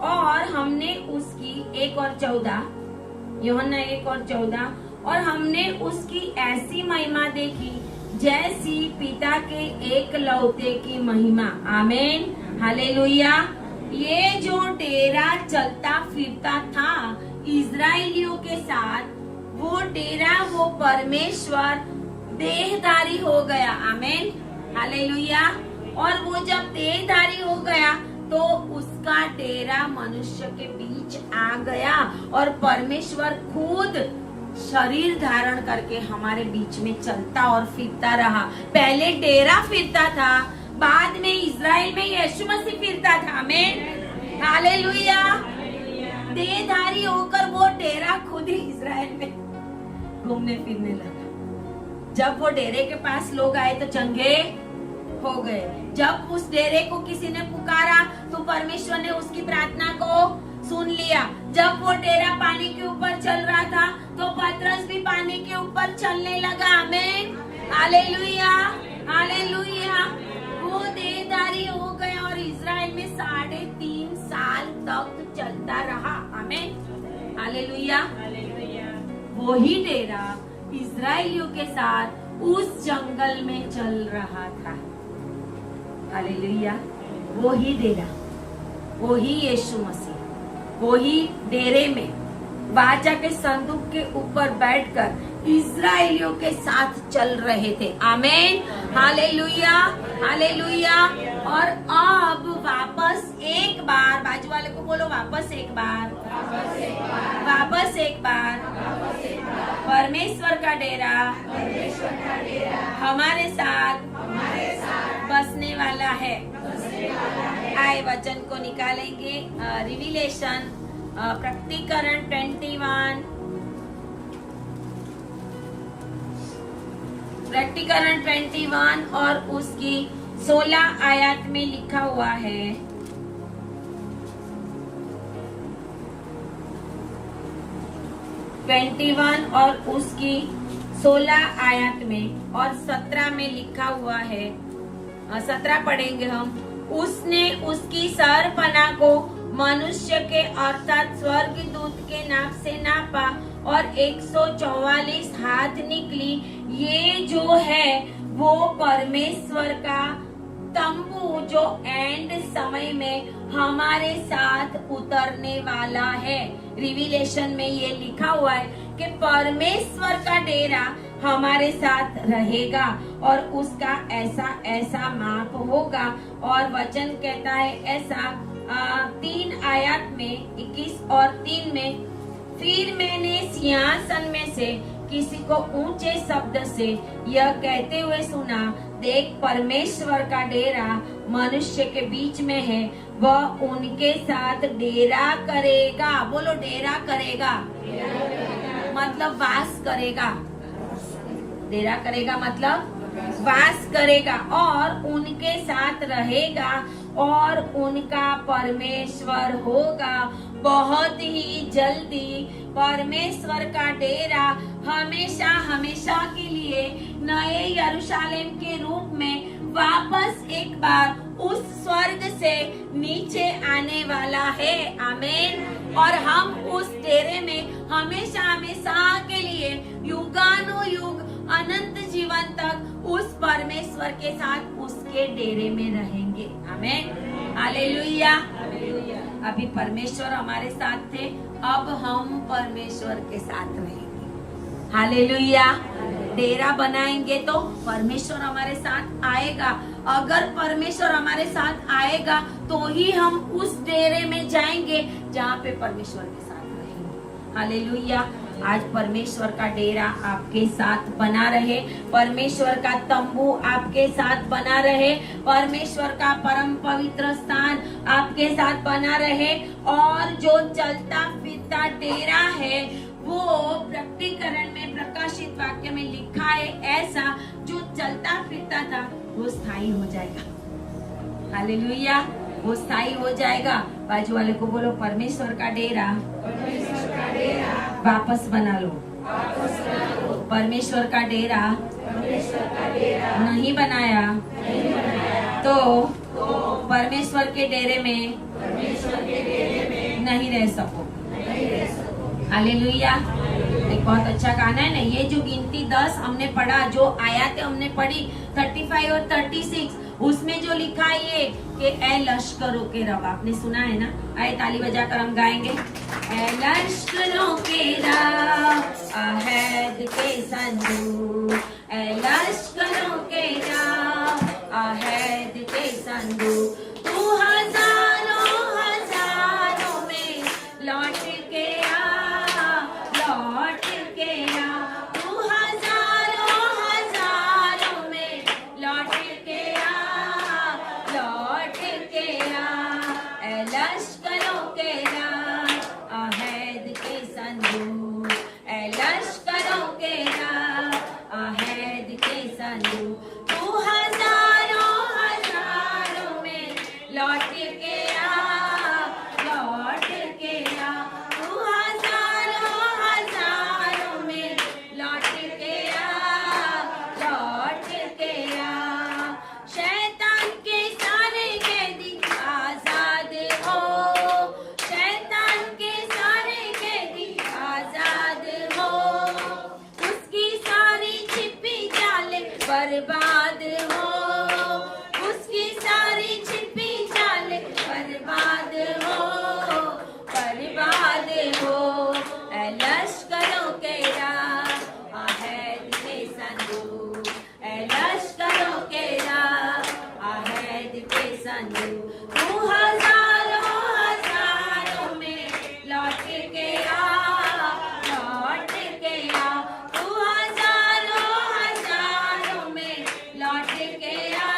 और हमने उसकी 1 और 14, यूहन्ना 1 और 14, और हमने उसकी ऐसी महिमा देखी जैसी पिता के एक लौते की महिमा। आमीन। हालेलुया। ये जो डेरा चलता फिरता था इजराइलियों के साथ, वो डेरा, वो परमेश्वर देहधारी हो गया। आमीन, हालेलुया। और वो जब देहधारी हो गया तो उसका डेरा मनुष्य के बीच आ गया और परमेश्वर खुद शरीर धारण करके हमारे बीच में चलता और फिरता रहा। पहले डेरा फिरता था, बाद में इजराइल में यीशु मसीह फिरता था। आमीन, हालेलुया। देहधारी होकर वो डेरा खुद ही इजराइल में घूमने फिरने लगा। जब वो डेरे के पास लोग आए तो चंगे हो गए। जब उस डेरे को किसी ने पुकारा तो परमेश्वर ने उसकी प्रार्थना को सुन लिया। जब वो डेरा पानी के ऊपर चल रहा था तो पतरस भी पानी के ऊपर चलने लगा। आमीन, हालेलुया, हालेलुया। वो देहधारी हो गया और इजराइल में 3.5 साल तक चलता रहा। आमीन, हालेलुया। वही डेरा इजराइलियों के साथ उस जंगल में चल रहा था। हालेलुया। वही डेरा, वही यीशु मसीह, वही डेरे में वाचा के संदूक के ऊपर बैठकर इजराइलियों के साथ चल रहे थे। आमीन, हालेलुया, हालेलुया। और अब वापस एक बार, बाजू वाले को बोलो वापस एक बार, वापस एक बार परमेश्वर का डेरा हमारे साथ बसने वाला है। आए वचन को निकालेंगे। रिविलेशन, प्रकटीकरण 21, प्रकटीकरण 21 और उसकी 16 आयत में लिखा हुआ है, और उसकी 16 आयत में और 17 में लिखा हुआ है। 17 पढ़ेंगे हम। उसने उसकी सरपना को मनुष्य के अर्थात स्वर्गदूत के नाप से नापा और 144 हाथ निकली। ये जो है वो परमेश्वर का तंबू जो एंड समय में हमारे साथ उतरने वाला है। रिविलेशन में ये लिखा हुआ है कि परमेश्वर का डेरा हमारे साथ रहेगा और उसका ऐसा ऐसा माप होगा। और वचन कहता है ऐसा 3 आयत में 21 और 3 में, फिर मैंने सिंहासन में से किसी को ऊंचे शब्द से यह कहते हुए सुना, देख परमेश्वर का डेरा मनुष्य के बीच में है, वह उनके साथ डेरा करेगा। बोलो डेरा करेगा, मतलब वास करेगा। डेरा करेगा मतलब वास करेगा और उनके साथ रहेगा और उनका परमेश्वर होगा। बहुत ही जल्दी परमेश्वर का डेरा हमेशा हमेशा के लिए नए यरूशलेम के रूप में वापस एक बार उस स्वर्ग से नीचे आने वाला है। आमीन। और हम उस डेरे में हमेशा हमेशा के लिए युगानुयुग अनंत जीवन तक उस परमेश्वर के साथ उसके डेरे में रहेंगे। आमीन, हालेलुया। अभी परमेश्वर हमारे साथ थे, अब हम परमेश्वर के साथ रहेंगे। हालेलुया। डेरा बनाएंगे तो परमेश्वर हमारे साथ आएगा। अगर परमेश्वर हमारे साथ आएगा तो ही हम उस डेरे में जाएंगे जहाँ पे परमेश्वर के साथ रहेंगे। हालेलुया। आज परमेश्वर का डेरा आपके साथ बना रहे, परमेश्वर का तंबू आपके साथ बना रहे, परमेश्वर का परम पवित्र स्थान आपके साथ बना रहे। और जो चलता फिरता डेरा है वो प्रकटीकरण में प्रकाशित वाक्य में लिखा है ऐसा, जो चलता फिरता था वो स्थायी हो जाएगा। हालेलुया, वो स्थायी हो जाएगा। बाजू वाले को बोलो परमेश्वर का डेरा वापस बना लो। परमेश्वर का डेरा नहीं बनाया तो परमेश्वर के डेरे में नहीं रह सको। हालेलुया। एक बहुत अच्छा गाना है ना, ये जो गिनती 10 हमने पढ़ा, जो आयतें हमने पढ़ी 35 और 36, उसमें जो लिखा है ये कि ए लश्करों के रब, आपने सुना है ना? आए ताली बजाकर हम गाएंगे, ए लश्करों के रब, अहद के संदूक, ए लश्करों के रब, अहद के संदूक, तू हजारों हजारों में लौट के आ, लौट के आ, तू हजारों हजारों में लौट के आ, लौट के आ, ए लश्करों के रब, अहद के संदूक, ए लश्करों के रब, अहद के संदूक, तू हजारों हजारों में लौट के आ, लौट के आ, तू हजारों हजारों में लौट के आ, लौट के आ, शैतान के सारे कैदी आजाद हो, शैतान के सारे कैदी आजाद हो, उसकी सारी छिपी चालें बर्बाद हो, उसकी सारी छिपी चालें बर्बाद हो, बर्बाद हो, ए लश्करों के रब, अहद के संदूक, ए लश्करों के रब, अहद के संदूक, तू हजारों हजारों में लौट के आ, लौट के आ, तू हजारों हजारों में लौट के आ,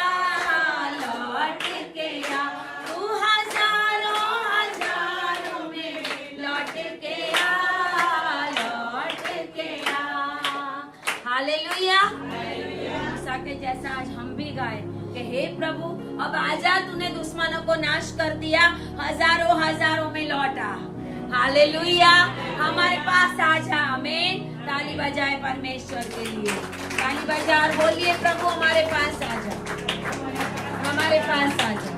लौट के आ, तू हजारों हजारों में लौट के आ, लौट के आ। हालेलुया। मूसा के जैसा आज हम भी गाए कि हे प्रभु, अब आजा, तूने दुश्मनों को नाश कर दिया, हजारों हजारों में लौटा। हालेलुया। हमारे पास आजा। आमीन। ताली बजाए परमेश्वर के लिए, ताली बजा और बोलिए, प्रभु हमारे पास आजा, हमारे पास आजा।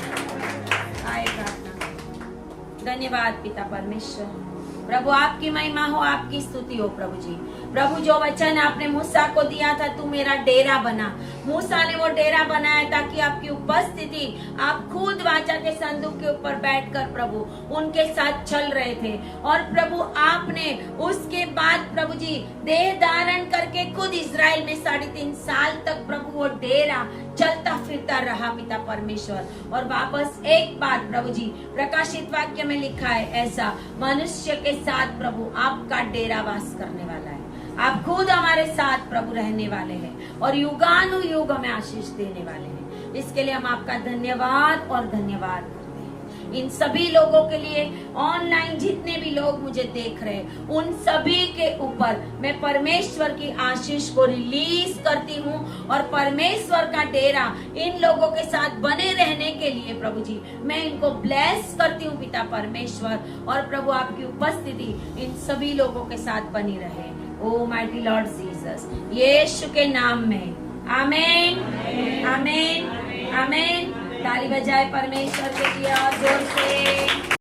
आए प्रार्थना। धन्यवाद पिता परमेश्वर। प्रभु आपकी महिमा हो, आपकी स्तुति हो प्रभु जी। प्रभु जो वचन आपने मूसा को दिया था, तू मेरा डेरा बना, मूसा ने वो डेरा बनाया ताकि आपकी उपस्थिति, आप खुद वाचा के संदूक के ऊपर बैठकर प्रभु उनके साथ चल रहे थे। और प्रभु आपने उसके बाद प्रभु जी देह धारण करके खुद इजराइल में 3.5 साल तक प्रभु वो डेरा चलता फिरता रहा पिता परमेश्वर। और वापस एक बात प्रभु जी, प्रकाशित वाक्य में लिखा है ऐसा, मनुष्य के साथ प्रभु आपका डेरा वास करने वाला है। आप खुद हमारे साथ प्रभु रहने वाले हैं और युगानुयुग हमें आशीष देने वाले हैं। इसके लिए हम आपका धन्यवाद और धन्यवाद करते हैं। इन सभी लोगों के लिए, ऑनलाइन जितने भी लोग मुझे देख रहे हैं, उन सभी के ऊपर मैं परमेश्वर की आशीष को रिलीज करती हूँ। और परमेश्वर का डेरा इन लोगों के साथ बने रहने के लिए प्रभु जी मैं इनको ब्लेस करती हूँ पिता परमेश्वर। और प्रभु आपकी उपस्थिति इन सभी लोगों के साथ बनी रहे। ओ माइटी लॉर्ड जीसस, यीशु के नाम में आमीन, आमीन, आमीन। ताली बजाए परमेश्वर के लिए और जोर से।